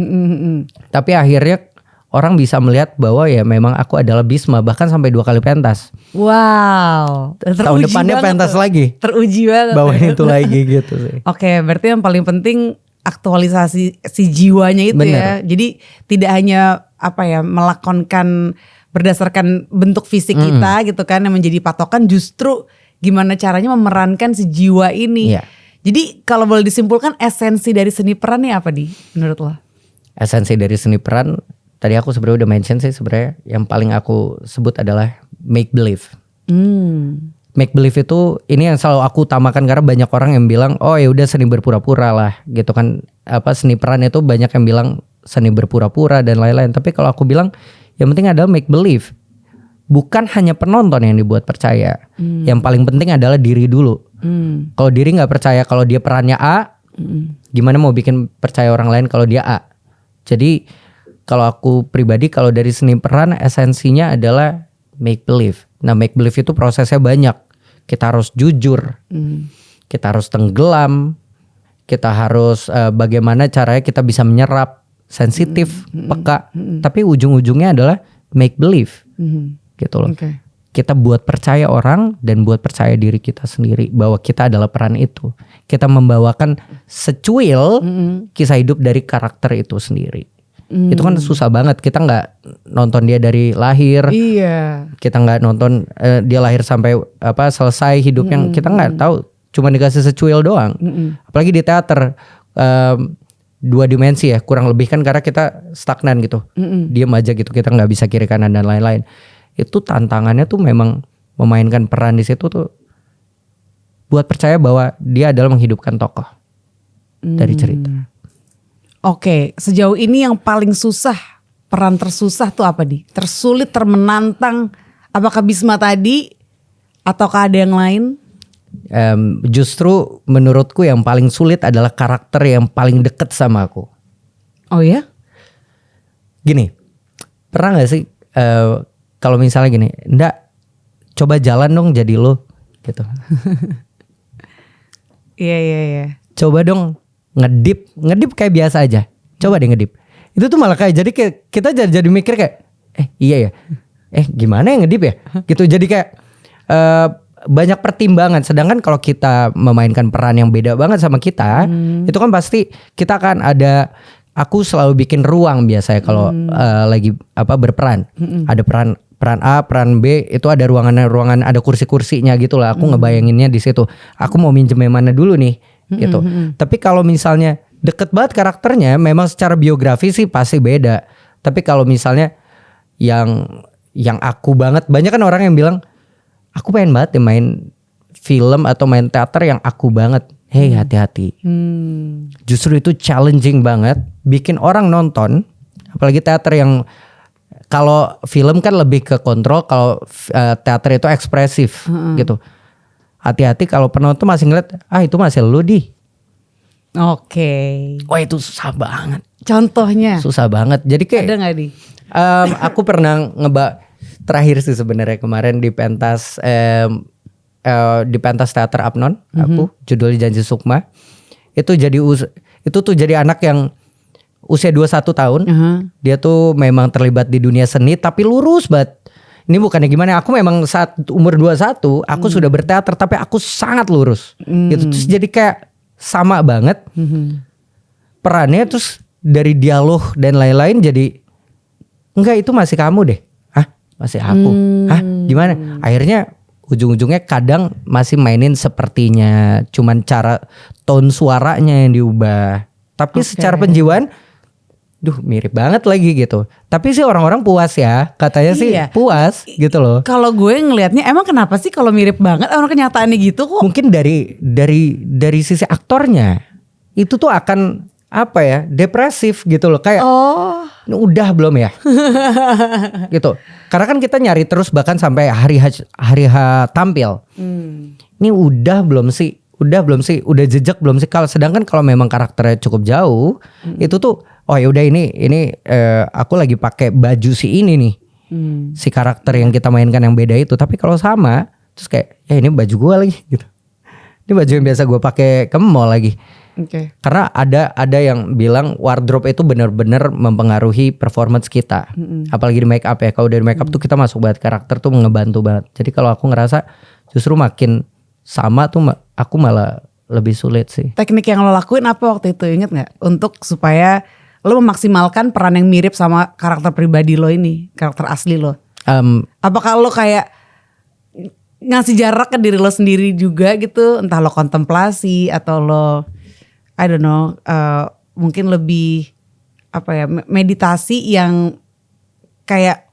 Speaker 2: Tapi akhirnya orang bisa melihat bahwa ya memang aku adalah Bisma, bahkan sampai 2 kali pentas.
Speaker 1: Wow.
Speaker 2: Tahun depannya pentas lagi.
Speaker 1: Teruji banget.
Speaker 2: Bawain itu lagi gitu sih.
Speaker 1: Oke, berarti yang paling penting aktualisasi si jiwanya itu.
Speaker 2: Bener.
Speaker 1: Ya. Jadi tidak hanya melakonkan berdasarkan bentuk fisik kita gitu kan yang menjadi patokan, justru gimana caranya memerankan si jiwa ini.
Speaker 2: Iya.
Speaker 1: Jadi kalau boleh disimpulkan esensi dari seni peran nih apa menurut lo?
Speaker 2: Esensi dari seni peran tadi aku sebenarnya udah mention sih, sebenarnya yang paling aku sebut adalah make believe. Make believe itu ini yang selalu aku utamakan karena banyak orang yang bilang oh ya udah seni berpura-pura lah gitu kan, seni peran itu banyak yang bilang seni berpura-pura dan lain-lain. Tapi kalau aku bilang yang penting adalah make believe. Bukan hanya penonton yang dibuat percaya. Yang paling penting adalah diri dulu. Kalau diri nggak percaya kalau dia perannya A, gimana mau bikin percaya orang lain kalau dia A? Jadi kalau aku pribadi, kalau dari seni peran esensinya adalah make believe. Nah make believe itu prosesnya banyak. Kita harus jujur, kita harus tenggelam, kita harus bagaimana caranya kita bisa menyerap, sensitif, peka. Tapi ujung-ujungnya adalah make believe, gitu loh.
Speaker 1: Okay.
Speaker 2: Kita buat percaya orang dan buat percaya diri kita sendiri bahwa kita adalah peran itu. Kita membawakan secuil kisah hidup dari karakter itu sendiri. Itu kan susah banget. Kita nggak nonton dia dari lahir.
Speaker 1: Iya. Kita
Speaker 2: nggak nonton dia lahir sampai selesai hidupnya. Kita nggak tahu. Cuma dikasih secuil doang. Apalagi di teater 2 dimensi ya kurang lebih kan, karena kita stagnan gitu. Diam aja gitu. Kita nggak bisa kiri kanan dan lain-lain. Itu tantangannya tuh memang memainkan peran di situ tuh buat percaya bahwa dia adalah menghidupkan tokoh dari cerita.
Speaker 1: Oke, sejauh ini yang paling susah, peran tersusah tuh apa tersulit, termenantang, apakah Bisma tadi ataukah ada yang lain?
Speaker 2: Justru menurutku yang paling sulit adalah karakter yang paling deket sama aku.
Speaker 1: Oh ya?
Speaker 2: Gini, pernah gak sih kalau misalnya gini, ndak coba jalan dong jadi lo gitu.
Speaker 1: Iya.
Speaker 2: Coba dong ngedip kayak biasa aja. Coba deh ngedip. Itu tuh malah kayak jadi kayak kita jadi mikir kayak iya ya. Gimana ya ngedip ya? Gitu jadi kayak banyak pertimbangan. Sedangkan kalau kita memainkan peran yang beda banget sama kita, itu kan pasti kita akan ada, aku selalu bikin ruang biasanya kalau lagi berperan. Ada peran A, peran B, itu ada ruangan ada kursi-kursinya gitu lah. Aku ngebayanginnya di situ. Aku mau minjem yang mana dulu nih gitu. Tapi kalau misalnya deket banget karakternya, memang secara biografi sih pasti beda. Tapi kalau misalnya yang aku banget, banyak kan orang yang bilang aku pengen banget deh main film atau main teater yang aku banget. Hey, hati-hati. Justru itu challenging banget, bikin orang nonton, apalagi teater yang kalau film kan lebih ke kontrol, kalau teater itu ekspresif gitu. Hati-hati kalau penonton masih ngeliat, itu masih lu di.
Speaker 1: Oke.
Speaker 2: Wah itu susah banget.
Speaker 1: Contohnya?
Speaker 2: Susah banget. Jadi kayak
Speaker 1: ada nggak di?
Speaker 2: Aku pernah terakhir sih sebenarnya kemarin di pentas teater Apnon. Aku judulnya Janji Sukma. Itu tuh jadi anak yang usia 21 tahun. Dia tuh memang terlibat di dunia seni tapi lurus banget. Ini bukannya gimana, aku memang saat umur 21 aku sudah berteater tapi aku sangat lurus. Gitu. Terus jadi kayak sama banget perannya, terus dari dialog dan lain-lain jadi enggak, itu masih kamu deh. Masih aku. Gimana? Akhirnya ujung-ujungnya kadang masih mainin sepertinya, cuman cara tone suaranya yang diubah. Tapi secara penjiwaan mirip banget lagi gitu. Tapi sih orang-orang puas ya, katanya sih puas gitu loh.
Speaker 1: Kalau gue ngelihatnya emang kenapa sih kalau mirip banget orang kenyataannya gitu kok?
Speaker 2: Mungkin dari sisi aktornya itu tuh akan depresif gitu loh, kayak udah belum ya gitu. Karena kan kita nyari terus bahkan sampai hari H tampil. Ini udah belum sih, udah jejak belum sih. Sedangkan kalau memang karakternya cukup jauh, itu tuh ya udah ini aku lagi pakai baju si ini nih, si karakter yang kita mainkan yang beda itu. Tapi kalau sama, terus kayak ini baju gue lagi gitu. Ini baju yang biasa gue pakai ke mall lagi.
Speaker 1: Okay.
Speaker 2: Karena ada yang bilang wardrobe itu benar-benar mempengaruhi performance kita. Apalagi di make up ya. Kalau dari make up tuh kita masuk banget karakter tuh, ngebantu banget. Jadi kalau aku ngerasa justru makin sama tuh aku malah lebih sulit sih.
Speaker 1: Teknik yang lo lakuin apa waktu itu, inget gak? Untuk supaya lo memaksimalkan peran yang mirip sama karakter pribadi lo ini, karakter asli lo. Apakah lo kayak ngasih jarak ke diri lo sendiri juga gitu? Entah lo kontemplasi atau lo I don't know, mungkin lebih meditasi yang kayak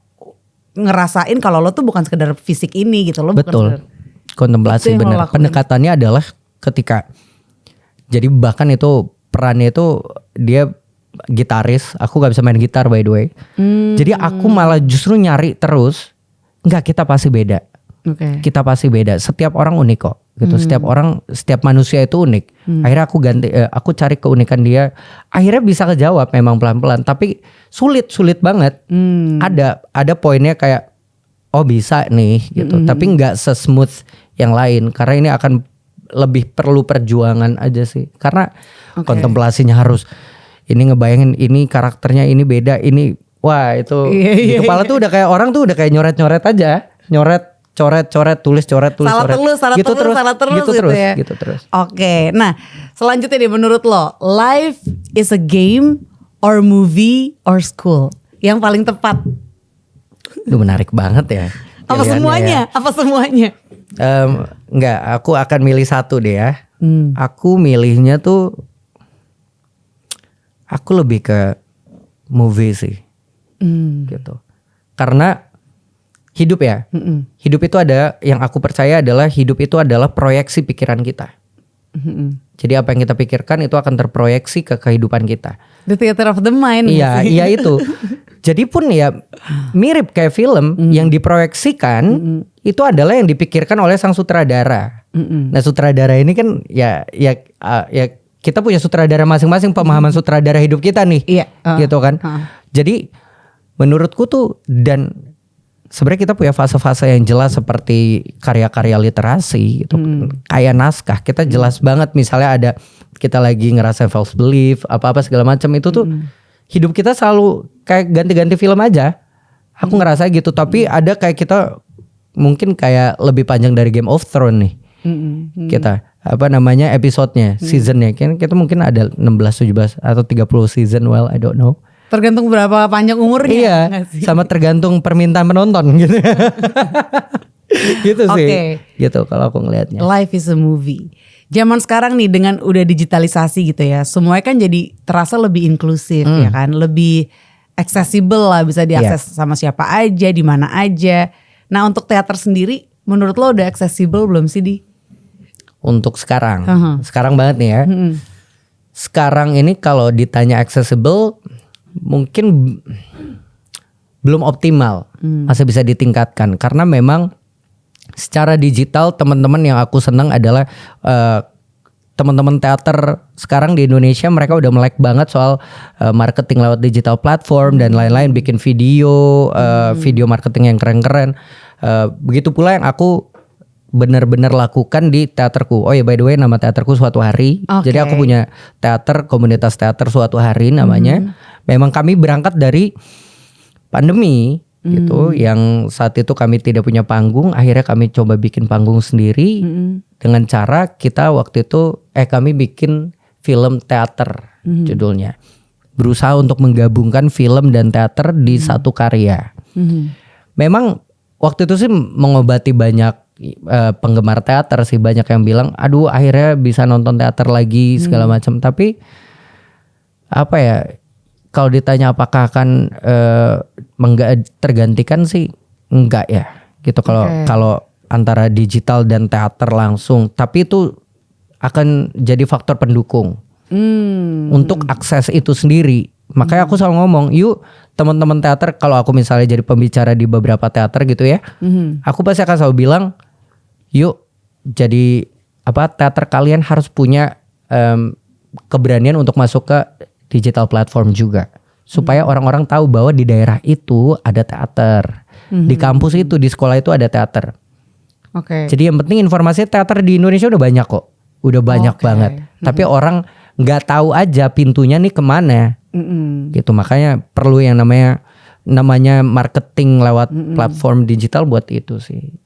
Speaker 1: ngerasain kalau lo tuh bukan sekedar fisik ini gitu. Lo
Speaker 2: betul, kontemplasi benar. Pendekatannya adalah ketika, jadi bahkan itu perannya itu dia gitaris, aku gak bisa main gitar by the way. Jadi aku malah justru nyari terus, enggak, kita pasti beda. Kita pasti beda. Setiap orang unik kok gitu. Setiap manusia itu unik. Akhirnya aku cari keunikan dia. Akhirnya bisa kejawab memang pelan-pelan, tapi sulit banget. Ada poinnya kayak bisa nih gitu. Tapi nggak sesmooth yang lain, karena ini akan lebih perlu perjuangan aja sih. Karena kontemplasinya harus ini ngebayangin ini karakternya ini beda, ini wah itu di kepala tuh udah kayak orang tuh udah kayak nyoret-nyoret aja. Coret, tulis,
Speaker 1: salah terus gitu terus. Oke, nah selanjutnya nih, menurut lo, life is a game or movie or school? Yang paling tepat?
Speaker 2: Itu menarik banget ya.
Speaker 1: Apa semuanya?
Speaker 2: Enggak, aku akan milih satu deh ya. Aku milihnya tuh, aku lebih ke movie sih, gitu. Karena hidup ya, hidup itu ada, yang aku percaya adalah hidup itu adalah proyeksi pikiran kita. Jadi apa yang kita pikirkan itu akan terproyeksi ke kehidupan kita.
Speaker 1: The theater of the mind.
Speaker 2: Iya itu. Jadi pun ya mirip kayak film, yang diproyeksikan itu adalah yang dipikirkan oleh sang sutradara. Nah sutradara ini kan ya kita punya sutradara masing-masing, pemahaman sutradara hidup kita nih, gitu kan. Jadi menurutku tuh, dan sebenarnya kita punya fase-fase yang jelas seperti karya-karya literasi gitu. Kayak naskah kita jelas banget, misalnya ada kita lagi ngerasa false belief apa-apa segala macam, itu tuh hidup kita selalu kayak ganti-ganti film aja. Aku ngerasa gitu. Tapi ada kayak kita mungkin kayak lebih panjang dari Game of Thrones nih. Kita episodenya, seasonnya kan kita mungkin ada 16, 17 atau 30 season, well I don't know.
Speaker 1: Tergantung berapa panjang umurnya.
Speaker 2: Iya, sama tergantung permintaan penonton gitu. Gitu sih. Gitu kalau aku ngelihatnya.
Speaker 1: Life is a movie. Zaman sekarang nih dengan udah digitalisasi gitu ya, semuanya kan jadi terasa lebih inklusif ya kan, lebih accessible lah, bisa diakses sama siapa aja, di mana aja. Nah untuk teater sendiri, menurut lo udah accessible belum sih, Di?
Speaker 2: Untuk sekarang, sekarang banget nih ya. Sekarang ini kalau ditanya accessible, mungkin belum optimal, masih bisa ditingkatkan karena memang secara digital teman-teman yang aku senang adalah teman-teman teater sekarang di Indonesia mereka udah melek banget soal marketing lewat digital platform dan lain-lain, bikin video video marketing yang keren-keren. Begitu pula yang aku benar-benar lakukan di teaterku. Oh ya, by the way, nama teaterku Suatu Hari. Jadi aku punya teater, komunitas teater Suatu Hari namanya. Memang kami berangkat dari pandemi gitu, yang saat itu kami tidak punya panggung, akhirnya kami coba bikin panggung sendiri dengan cara kita waktu itu kami bikin film teater judulnya. Berusaha untuk menggabungkan film dan teater di satu karya. Memang waktu itu sih mengobati banyak penggemar teater sih, banyak yang bilang aduh akhirnya bisa nonton teater lagi segala macam. Tapi apa ya, kalau ditanya apakah akan tergantikan sih enggak ya gitu kalau antara digital dan teater langsung, tapi itu akan jadi faktor pendukung untuk akses itu sendiri. Makanya aku selalu ngomong, yuk teman-teman teater, kalau aku misalnya jadi pembicara di beberapa teater gitu ya, aku pasti akan selalu bilang, yuk jadi teater kalian harus punya keberanian untuk masuk ke digital platform juga, supaya orang-orang tahu bahwa di daerah itu ada teater, di kampus itu, di sekolah itu ada teater. Jadi yang penting informasi teater di Indonesia udah banyak kok, udah banyak banget. Tapi orang nggak tahu aja pintunya nih kemana, gitu. Makanya perlu yang namanya marketing lewat platform digital buat itu sih.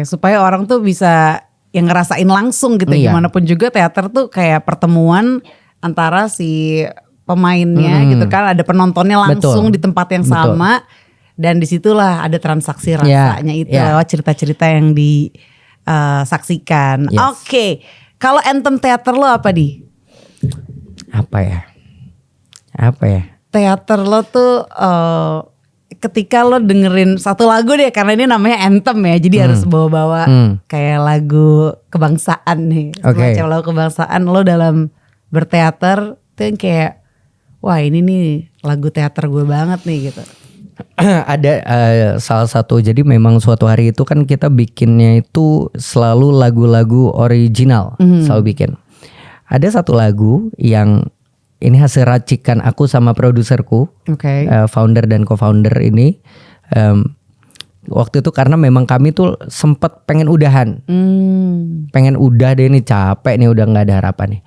Speaker 1: Supaya orang tuh bisa yang ngerasain langsung gitu. Gimana pun juga teater tuh kayak pertemuan antara si pemainnya gitu kan, ada penontonnya langsung di tempat yang sama, dan disitulah ada transaksi rasanya itu lewat cerita-cerita yang disaksikan. Kalau anthem teater lo apa di?
Speaker 2: Apa ya?
Speaker 1: Teater lo tuh ketika lo dengerin satu lagu deh, karena ini namanya anthem ya, jadi harus bawa-bawa kayak lagu kebangsaan nih, semacam lagu kebangsaan. Lo dalam berteater tuh yang kayak, wah ini nih lagu teater gue banget nih gitu.
Speaker 2: Ada salah satu, jadi memang Suatu Hari itu kan kita bikinnya itu selalu lagu-lagu original, selalu bikin. Ada satu lagu yang ini hasil racikan aku sama produserku, founder dan co-founder ini. Waktu itu karena memang kami tuh sempet pengen udahan, pengen udah deh, ini capek nih, udah nggak ada harapan nih.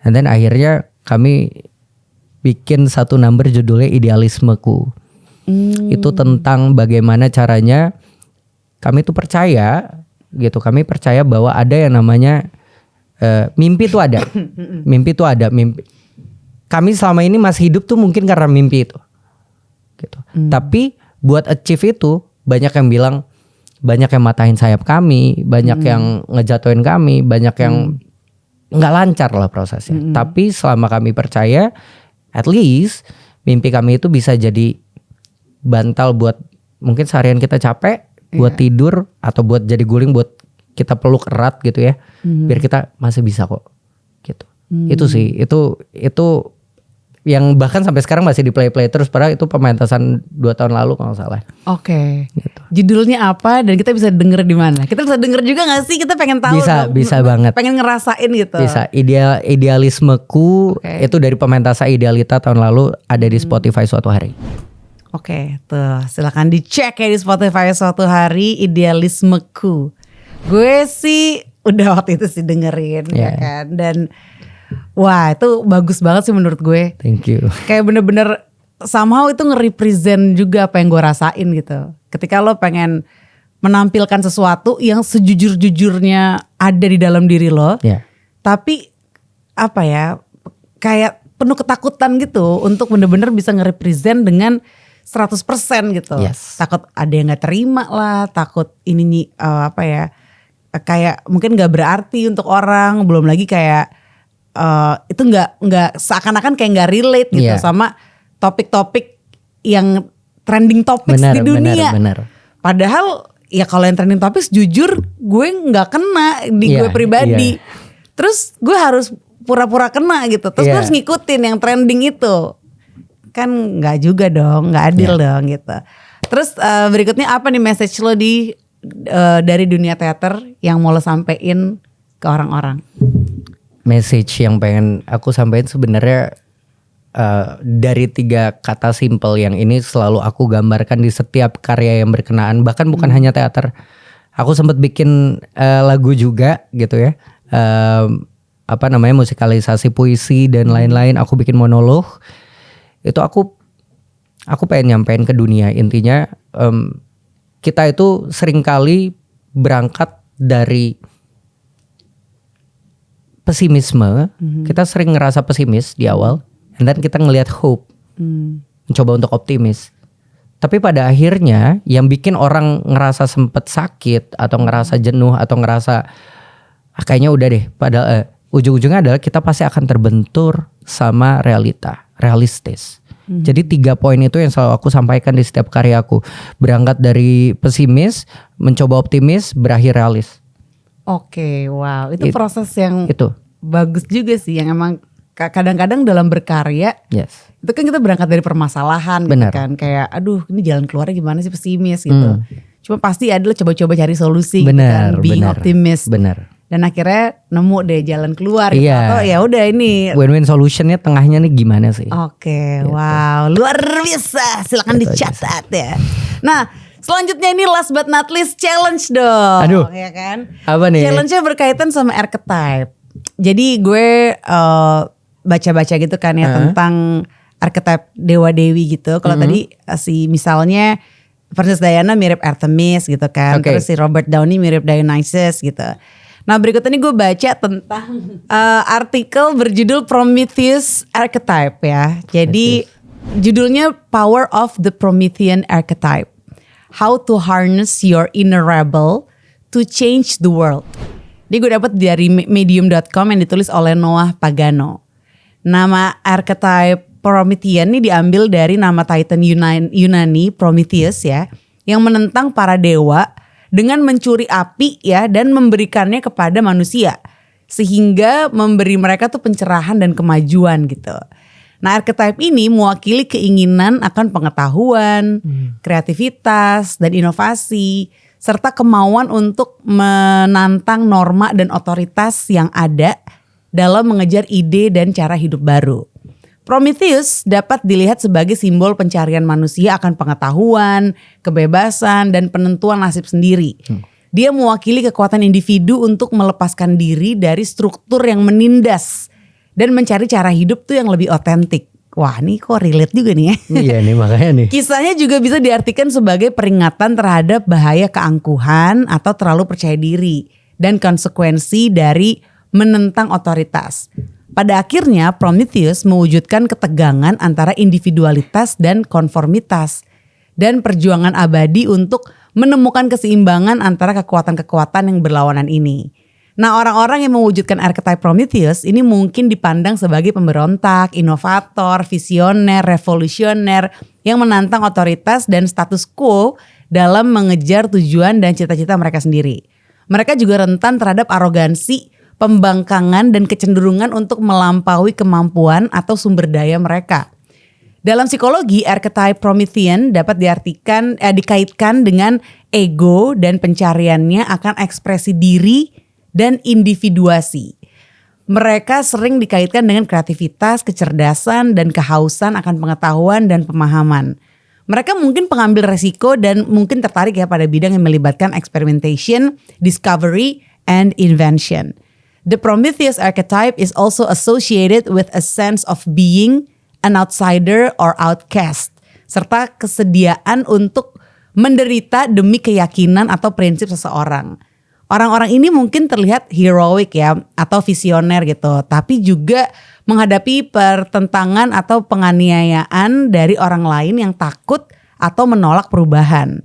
Speaker 2: Dan then akhirnya kami bikin satu number judulnya Idealismeku. Itu tentang bagaimana caranya kami tuh percaya gitu, kami percaya bahwa ada yang namanya mimpi tuh ada. Mimpi tuh ada. Kami selama ini masih hidup tuh mungkin karena mimpi itu gitu. Tapi buat achieve itu banyak yang bilang, banyak yang matahin sayap kami, banyak yang ngejatuhin kami, banyak yang nggak lancar lah prosesnya. Tapi selama kami percaya, at least mimpi kami itu bisa jadi bantal buat mungkin seharian kita capek, buat tidur atau buat jadi guling buat kita peluk erat gitu ya, biar kita masih bisa kok gitu. Itu sih, itu yang bahkan sampai sekarang masih di play terus, padahal itu pementasan 2 tahun lalu kalau nggak salah.
Speaker 1: Gitu. Judulnya apa dan kita bisa denger di mana? Kita bisa denger juga nggak sih? Kita pengen tahu.
Speaker 2: Bisa banget.
Speaker 1: Pengen ngerasain gitu.
Speaker 2: Bisa. Idealismeku itu dari pementasan Idealita tahun lalu, ada di Spotify Suatu Hari.
Speaker 1: Tuh silakan dicek ya di Spotify Suatu Hari, Idealismeku. Gue sih udah waktu itu sih dengerin ya kan, dan wah itu bagus banget sih menurut gue.
Speaker 2: Thank you.
Speaker 1: Kayak bener-bener somehow itu nge-represent juga apa yang gue rasain gitu. Ketika lo pengen menampilkan sesuatu yang sejujur-jujurnya ada di dalam diri lo, tapi apa ya, kayak penuh ketakutan gitu untuk bener-bener bisa nge-represent dengan 100% gitu. Takut ada yang gak terima lah, takut ini kayak mungkin gak berarti untuk orang, belum lagi kayak itu nggak seakan-akan kayak nggak relate gitu sama topik-topik yang trending topics di dunia.
Speaker 2: Bener.
Speaker 1: Padahal ya kalau yang trending topics jujur gue nggak kena di gue pribadi. Terus gue harus pura-pura kena gitu. Terus gue harus ngikutin yang trending itu. Kan nggak juga dong, nggak adil dong gitu. Terus berikutnya apa nih message lo dari dunia teater yang mau lo sampein ke orang-orang?
Speaker 2: Message yang pengen aku sampaikan sebenarnya dari 3 kata simple yang ini selalu aku gambarkan di setiap karya yang berkenaan. Bahkan bukan hanya teater. Aku sempat bikin lagu juga gitu ya. Musikalisasi puisi dan lain-lain. Aku bikin monolog. Itu aku pengen nyampein ke dunia. Intinya kita itu seringkali berangkat dari pesimisme. Kita sering ngerasa pesimis di awal, and then kita ngelihat hope, mencoba untuk optimis. Tapi pada akhirnya yang bikin orang ngerasa sempet sakit atau ngerasa jenuh atau ngerasa kayaknya udah deh, padahal ujung-ujungnya adalah kita pasti akan terbentur sama realistis. Jadi 3 poin itu yang selalu aku sampaikan di setiap karyaku. Berangkat dari pesimis, mencoba optimis, berakhir realis.
Speaker 1: Oke, wow. Itu proses yang
Speaker 2: itu
Speaker 1: bagus juga sih. Yang emang kadang-kadang dalam berkarya, itu kan kita berangkat dari permasalahan gitu kan. Kayak aduh ini jalan keluarnya gimana sih, pesimis gitu. Cuma pasti adalah coba-coba cari solusi gitu kan. Being optimist.
Speaker 2: Benar.
Speaker 1: Dan akhirnya nemu deh jalan keluar gitu. Atau ya udah ini
Speaker 2: win-win solutionnya tengahnya nih gimana sih?
Speaker 1: Oke, wow, luar biasa. Silakan dicatat ya. Nah, selanjutnya ini last but not least challenge dong.
Speaker 2: Aduh,
Speaker 1: ya kan?
Speaker 2: Apa nih?
Speaker 1: Challenge-nya berkaitan sama archetype. Jadi gue baca-baca gitu kan ya tentang archetype dewa-dewi gitu. Kalau tadi misalnya Princess Diana mirip Artemis gitu kan. Terus si Robert Downey mirip Dionysus gitu. Nah berikut ini gue baca tentang artikel berjudul Prometheus Archetype ya. Jadi judulnya Power of the Promethean Archetype. How to harness your inner rebel to change the world. Ini gue dapat dari medium.com yang ditulis oleh Noah Pagano. Nama archetype Promethean ini diambil dari nama Titan Yunani Prometheus ya. Yang menentang para dewa dengan mencuri api ya dan memberikannya kepada manusia. Sehingga memberi mereka tuh pencerahan dan kemajuan gitu. Nah archetype ini mewakili keinginan akan pengetahuan, kreativitas dan inovasi. Serta kemauan untuk menantang norma dan otoritas yang ada dalam mengejar ide dan cara hidup baru. Prometheus dapat dilihat sebagai simbol pencarian manusia akan pengetahuan, kebebasan, dan penentuan nasib sendiri. Dia mewakili kekuatan individu untuk melepaskan diri dari struktur yang menindas dan mencari cara hidup tuh yang lebih otentik. Wah, ini kok relate juga nih ya.
Speaker 2: Iya nih makanya nih.
Speaker 1: Kisahnya juga bisa diartikan sebagai peringatan terhadap bahaya keangkuhan atau terlalu percaya diri dan konsekuensi dari menentang otoritas. Pada akhirnya Prometheus mewujudkan ketegangan antara individualitas dan konformitas dan perjuangan abadi untuk menemukan keseimbangan antara kekuatan-kekuatan yang berlawanan ini. Nah orang-orang yang mewujudkan archetype Prometheus ini mungkin dipandang sebagai pemberontak, inovator, visioner, revolusioner yang menantang otoritas dan status quo dalam mengejar tujuan dan cita-cita mereka sendiri. Mereka juga rentan terhadap arogansi, pembangkangan dan kecenderungan untuk melampaui kemampuan atau sumber daya mereka. Dalam psikologi, archetype Promethean dapat dikaitkan dengan ego dan pencariannya akan ekspresi diri dan individuasi. Mereka sering dikaitkan dengan kreativitas, kecerdasan, dan kehausan akan pengetahuan dan pemahaman. Mereka mungkin pengambil resiko dan mungkin tertarik ya pada bidang yang melibatkan experimentation, discovery, and invention. The Prometheus archetype is also associated with a sense of being an outsider or outcast, serta kesediaan untuk menderita demi keyakinan atau prinsip seseorang. Orang-orang ini mungkin terlihat heroik ya atau visioner gitu, tapi juga menghadapi pertentangan atau penganiayaan dari orang lain yang takut atau menolak perubahan.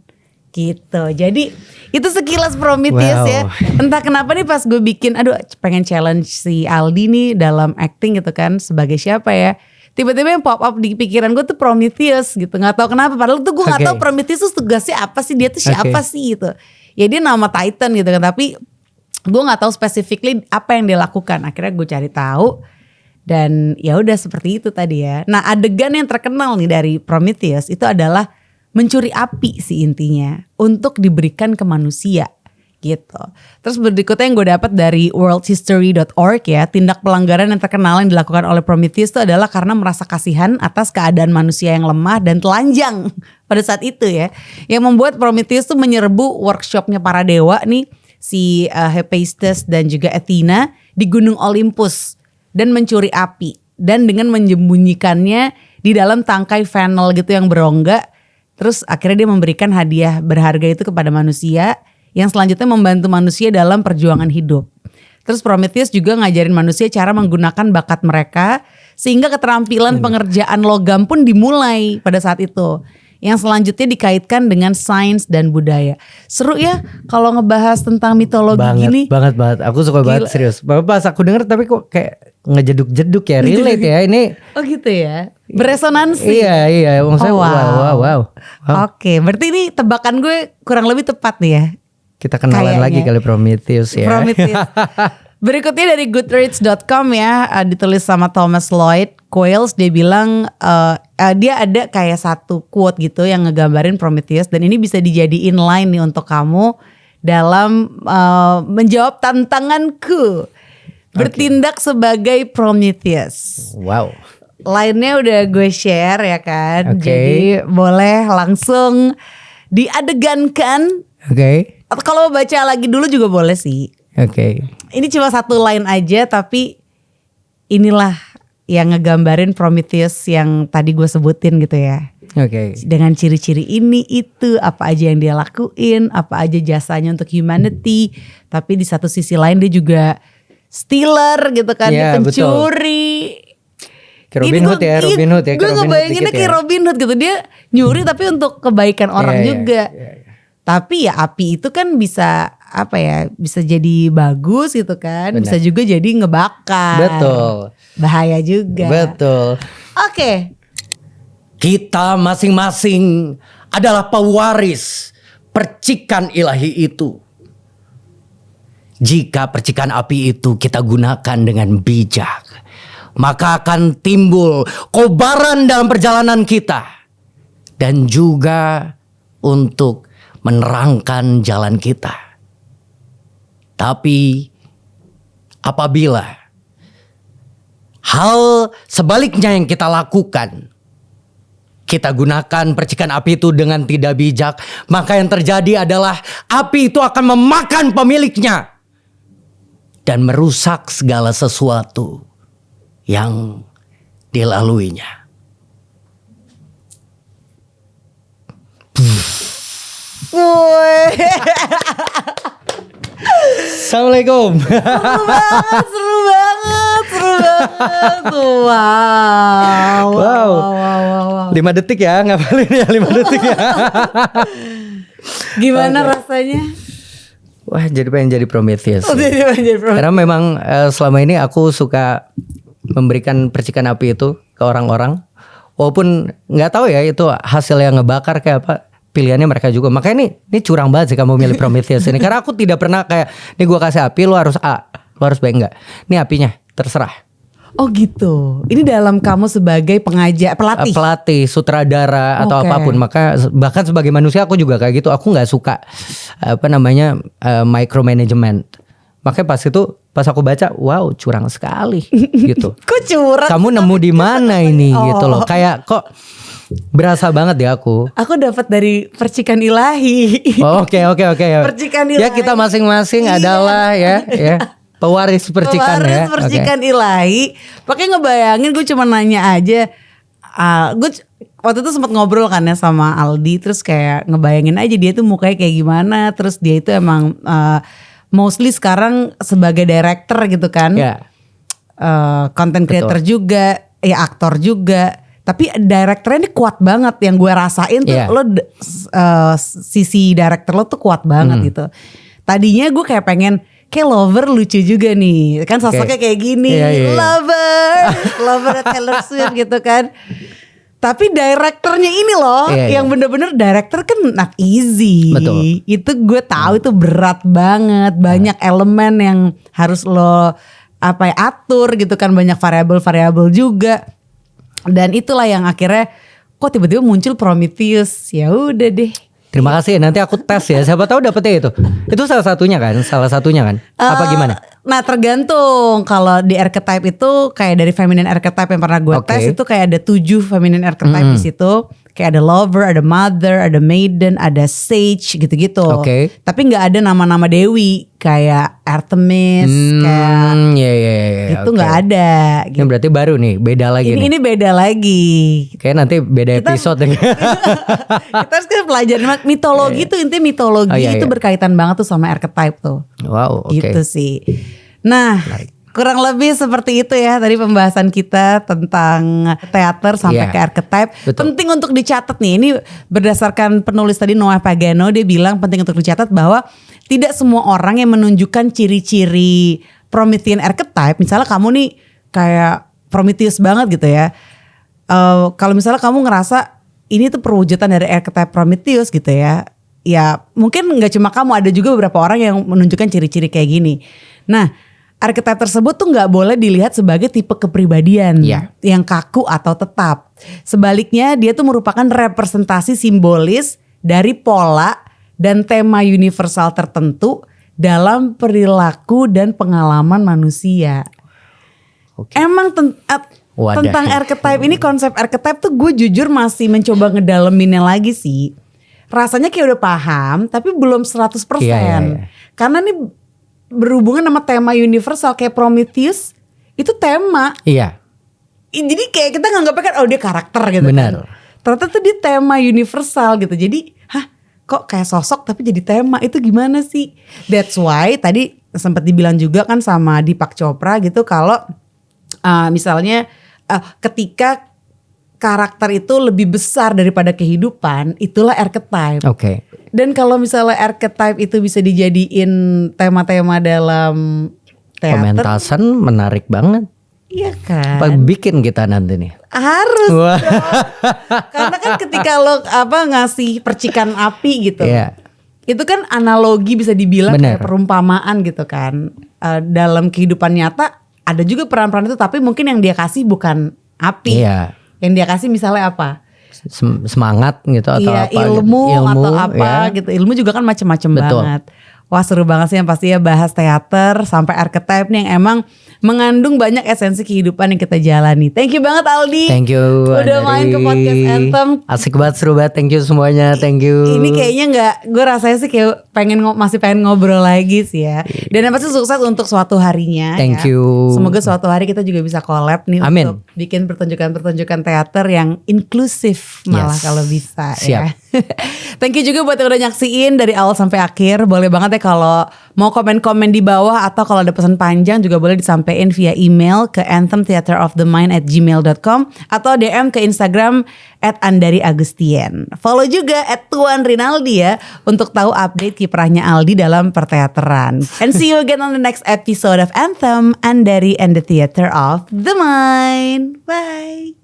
Speaker 1: Gitu. Jadi itu sekilas Prometheus ya. Entah kenapa nih pas gue bikin pengen challenge si Aldi nih dalam acting gitu kan sebagai siapa ya. Tiba-tiba yang pop up di pikiran gue tuh Prometheus gitu. Gak tahu kenapa padahal tuh gue gak tahu Prometheus tuh tugasnya apa sih, dia tuh siapa sih gitu. Ya dia nama Titan gitu kan, tapi gue gak tahu specifically apa yang dia lakukan. Akhirnya gue cari tahu dan ya udah seperti itu tadi ya. Nah adegan yang terkenal nih dari Prometheus itu adalah mencuri api sih intinya untuk diberikan ke manusia gitu. Terus berikutnya yang gue dapat dari worldhistory.org ya, tindak pelanggaran yang terkenal yang dilakukan oleh Prometheus itu adalah karena merasa kasihan atas keadaan manusia yang lemah dan telanjang pada saat itu ya, yang membuat Prometheus tuh menyerbu workshopnya para dewa nih, si Hephaestus dan juga Athena di Gunung Olympus dan mencuri api dan dengan menyembunyikannya di dalam tangkai funnel gitu yang berongga. Terus akhirnya dia memberikan hadiah berharga itu kepada manusia yang selanjutnya membantu manusia dalam perjuangan hidup. Terus Prometheus juga ngajarin manusia cara menggunakan bakat mereka sehingga keterampilan pengerjaan logam pun dimulai pada saat itu. Yang selanjutnya dikaitkan dengan sains dan budaya. Seru ya kalau ngebahas tentang mitologi gini.
Speaker 2: Banget. Aku suka banget serius. Pas aku denger tapi kok kayak ngejeduk-jeduk ya, relate ya ini.
Speaker 1: Oh gitu ya. Beresonansi.
Speaker 2: Iya. Maksudnya wow.
Speaker 1: Oke, berarti ini tebakan gue kurang lebih tepat nih ya.
Speaker 2: Kita kenalan
Speaker 1: Kayaknya.
Speaker 2: lagi kali Prometheus ya.
Speaker 1: Prometheus. Berikutnya dari Goodreads.com ya, ditulis sama Thomas Lloyd Coyles. Dia bilang dia ada kayak satu quote gitu yang ngegambarin Prometheus, dan ini bisa dijadiin line nih untuk kamu dalam menjawab tantanganku bertindak sebagai Prometheus.
Speaker 2: Wow.
Speaker 1: Line-nya udah gue share ya kan.
Speaker 2: Oke.
Speaker 1: Jadi boleh langsung diadegankan.
Speaker 2: Oke.
Speaker 1: Atau kalau baca lagi dulu juga boleh sih.
Speaker 2: Oke.
Speaker 1: Ini cuma satu line aja tapi inilah yang ngegambarin Prometheus yang tadi gue sebutin gitu ya.
Speaker 2: Oke.
Speaker 1: Dengan ciri-ciri ini itu, apa aja yang dia lakuin, apa aja jasanya untuk humanity. Tapi di satu sisi lain dia juga stealer gitu kan,
Speaker 2: Ya,
Speaker 1: dia pencuri.
Speaker 2: Kayak Robin Hood ya,
Speaker 1: Gue ngebayanginnya kayak Robin Hood gitu, dia nyuri tapi untuk kebaikan orang juga.
Speaker 2: Iya.
Speaker 1: Tapi ya api itu kan bisa apa ya, bisa jadi bagus gitu kan.
Speaker 2: Benar.
Speaker 1: Bisa juga jadi ngebakar.
Speaker 2: Betul.
Speaker 1: Bahaya juga.
Speaker 2: Betul.
Speaker 1: Oke.
Speaker 2: Kita masing-masing adalah pewaris percikan ilahi itu. Jika percikan api itu kita gunakan dengan bijak, maka akan timbul kobaran dalam perjalanan kita. Dan juga untuk menerangkan jalan kita. Tapi apabila hal sebaliknya yang kita lakukan, kita gunakan percikan api itu dengan tidak bijak, maka yang terjadi adalah api itu akan memakan pemiliknya dan merusak segala sesuatu yang dilaluinya. Assalamualaikum.
Speaker 1: Seru banget. Wow.
Speaker 2: 5 detik ya, ngapalin ya 5 detik ya.
Speaker 1: Gimana rasanya?
Speaker 2: Wah, jadi pengen jadi Prometheus.
Speaker 1: Jadi
Speaker 2: Karena memang selama ini aku suka memberikan percikan api itu ke orang-orang. Walaupun nggak tahu ya itu hasil yang ngebakar kayak apa. Pilihannya mereka juga. Makanya ini curang banget sih kamu milih Prometheus ini. Karena aku tidak pernah kayak, nih gue kasih api lu harus A, lu harus B, enggak. Ini apinya terserah.
Speaker 1: Oh gitu. Ini dalam kamu sebagai pelatih.
Speaker 2: Pelatih, sutradara atau
Speaker 1: Oke.
Speaker 2: apapun. Maka bahkan sebagai manusia aku juga kayak gitu. Aku nggak suka micromanagement. Makanya pas aku baca, wow curang sekali gitu.
Speaker 1: Kok curang?
Speaker 2: Kamu nemu di mana ini gitu loh. Kayak kok berasa banget ya aku.
Speaker 1: Aku dapat dari percikan ilahi.
Speaker 2: Oke.
Speaker 1: Percikan ilahi.
Speaker 2: Ya kita masing-masing adalah ya pewaris percikan ya.
Speaker 1: Pewaris percikan ilahi. Pakai ngebayangin, gue cuma nanya aja. Gue waktu itu sempat ngobrol kan ya sama Aldi, terus kayak ngebayangin aja dia tuh mukanya kayak gimana. Terus dia itu emang mostly sekarang sebagai director gitu kan.
Speaker 2: Ya.
Speaker 1: Content creator juga, ya aktor juga. Tapi direkturnya ini kuat banget, yang gue rasain tuh lo sisi director lo tuh kuat banget gitu. Tadinya gue kayak pengen kayak Lover lucu juga nih, kan sosoknya kayak gini, Lover Taylor Swift gitu kan. Tapi direkturnya ini loh, yang bener-bener director kan not easy.
Speaker 2: Betul.
Speaker 1: Itu gue tahu itu berat banget, banyak elemen yang harus lo atur gitu kan, banyak variabel-variabel juga. Dan itulah yang akhirnya kok tiba-tiba muncul Prometheus. Ya udah deh.
Speaker 2: Terima kasih, nanti aku tes ya. Siapa tahu dapetnya itu. Itu salah satunya kan? Apa gimana?
Speaker 1: Nah tergantung. Kalau di archetype itu kayak dari feminine archetype yang pernah gue tes, itu kayak ada 7 feminine archetype di situ. Kayak ada lover, ada mother, ada maiden, ada sage gitu-gitu. Tapi nggak ada nama-nama dewi kayak Artemis, kayak itu nggak ada.
Speaker 2: Gitu. Ini berarti baru nih, beda lagi nih.
Speaker 1: Ini beda lagi.
Speaker 2: Kayak nanti beda episode.
Speaker 1: Kita harus pelajaran mitologi tuh, intinya mitologi itu berkaitan banget tuh sama archetype tuh.
Speaker 2: Wow,
Speaker 1: gitu sih. Nah, kurang lebih seperti itu ya tadi pembahasan kita tentang teater sampai ke archetype.
Speaker 2: Betul.
Speaker 1: Penting untuk dicatat nih. Ini berdasarkan penulis tadi Noah Pagano, dia bilang penting untuk dicatat bahwa tidak semua orang yang menunjukkan ciri-ciri Promethean archetype. Misalnya kamu nih kayak Prometheus banget gitu ya. Kalau misalnya kamu ngerasa ini tuh perwujudan dari archetype Prometheus gitu ya. Ya mungkin gak cuma kamu, ada juga beberapa orang yang menunjukkan ciri-ciri kayak gini. Nah, archetype tersebut tuh gak boleh dilihat sebagai tipe kepribadian yang kaku atau tetap. Sebaliknya dia tuh merupakan representasi simbolis dari pola dan tema universal tertentu dalam perilaku dan pengalaman manusia. Emang tentang archetype ini, konsep archetype tuh gue jujur masih mencoba ngedaleminnya lagi sih. Rasanya kayak udah paham tapi belum 100%. Karena nih berhubungan sama tema universal kayak Prometheus itu tema. Jadi kayak kita nganggapnya kan dia karakter gitu.
Speaker 2: Benar.
Speaker 1: Kan. Ternyata tuh dia tema universal gitu. Jadi kok kayak sosok tapi jadi tema, itu gimana sih? That's why tadi sempat dibilang juga kan sama Deepak Chopra gitu kalau misalnya ketika karakter itu lebih besar daripada kehidupan, itulah archetype. Dan kalau misalnya archetype itu bisa dijadiin tema-tema dalam teater,
Speaker 2: pementasan menarik banget.
Speaker 1: Iya kan?
Speaker 2: Bikin kita nanti nih.
Speaker 1: Harus dong. Karena kan ketika lo ngasih percikan api gitu. Itu kan analogi bisa dibilang kayak perumpamaan gitu kan. Dalam kehidupan nyata ada juga peran-peran itu, tapi mungkin yang dia kasih bukan api. Yang dia kasih misalnya apa?
Speaker 2: Semangat gitu atau apa?
Speaker 1: Ilmu atau apa gitu. Ilmu juga kan macam-macam banget. Wah seru banget sih yang pastinya bahas teater sampai archetype nih yang emang mengandung banyak esensi kehidupan yang kita jalani. Thank you banget Aldi.
Speaker 2: Thank you.
Speaker 1: Udah main ke podcast Anthem.
Speaker 2: Asik banget, seru banget. Thank you semuanya. Thank you.
Speaker 1: Ini kayaknya gue rasanya sih kayak masih pengen ngobrol lagi sih ya. Dan yang pasti sukses untuk suatu harinya.
Speaker 2: Thank you.
Speaker 1: Semoga suatu hari kita juga bisa collab nih untuk bikin pertunjukan-pertunjukan teater yang inklusif malah kalau bisa.
Speaker 2: Siap.
Speaker 1: Ya. Thank you juga buat yang udah nyaksiin dari awal sampai akhir. Boleh banget ya kalau mau komen-komen di bawah atau kalau ada pesan panjang juga boleh disampaikan via email ke anthemtheaterofthemind@gmail.com atau DM ke Instagram @andariagustien. Follow juga @tuanrinaldi ya untuk tahu update kiprahnya Aldi dalam perteateran. And see you again on the next episode of Anthem, Andari and the Theater of the Mind. Bye.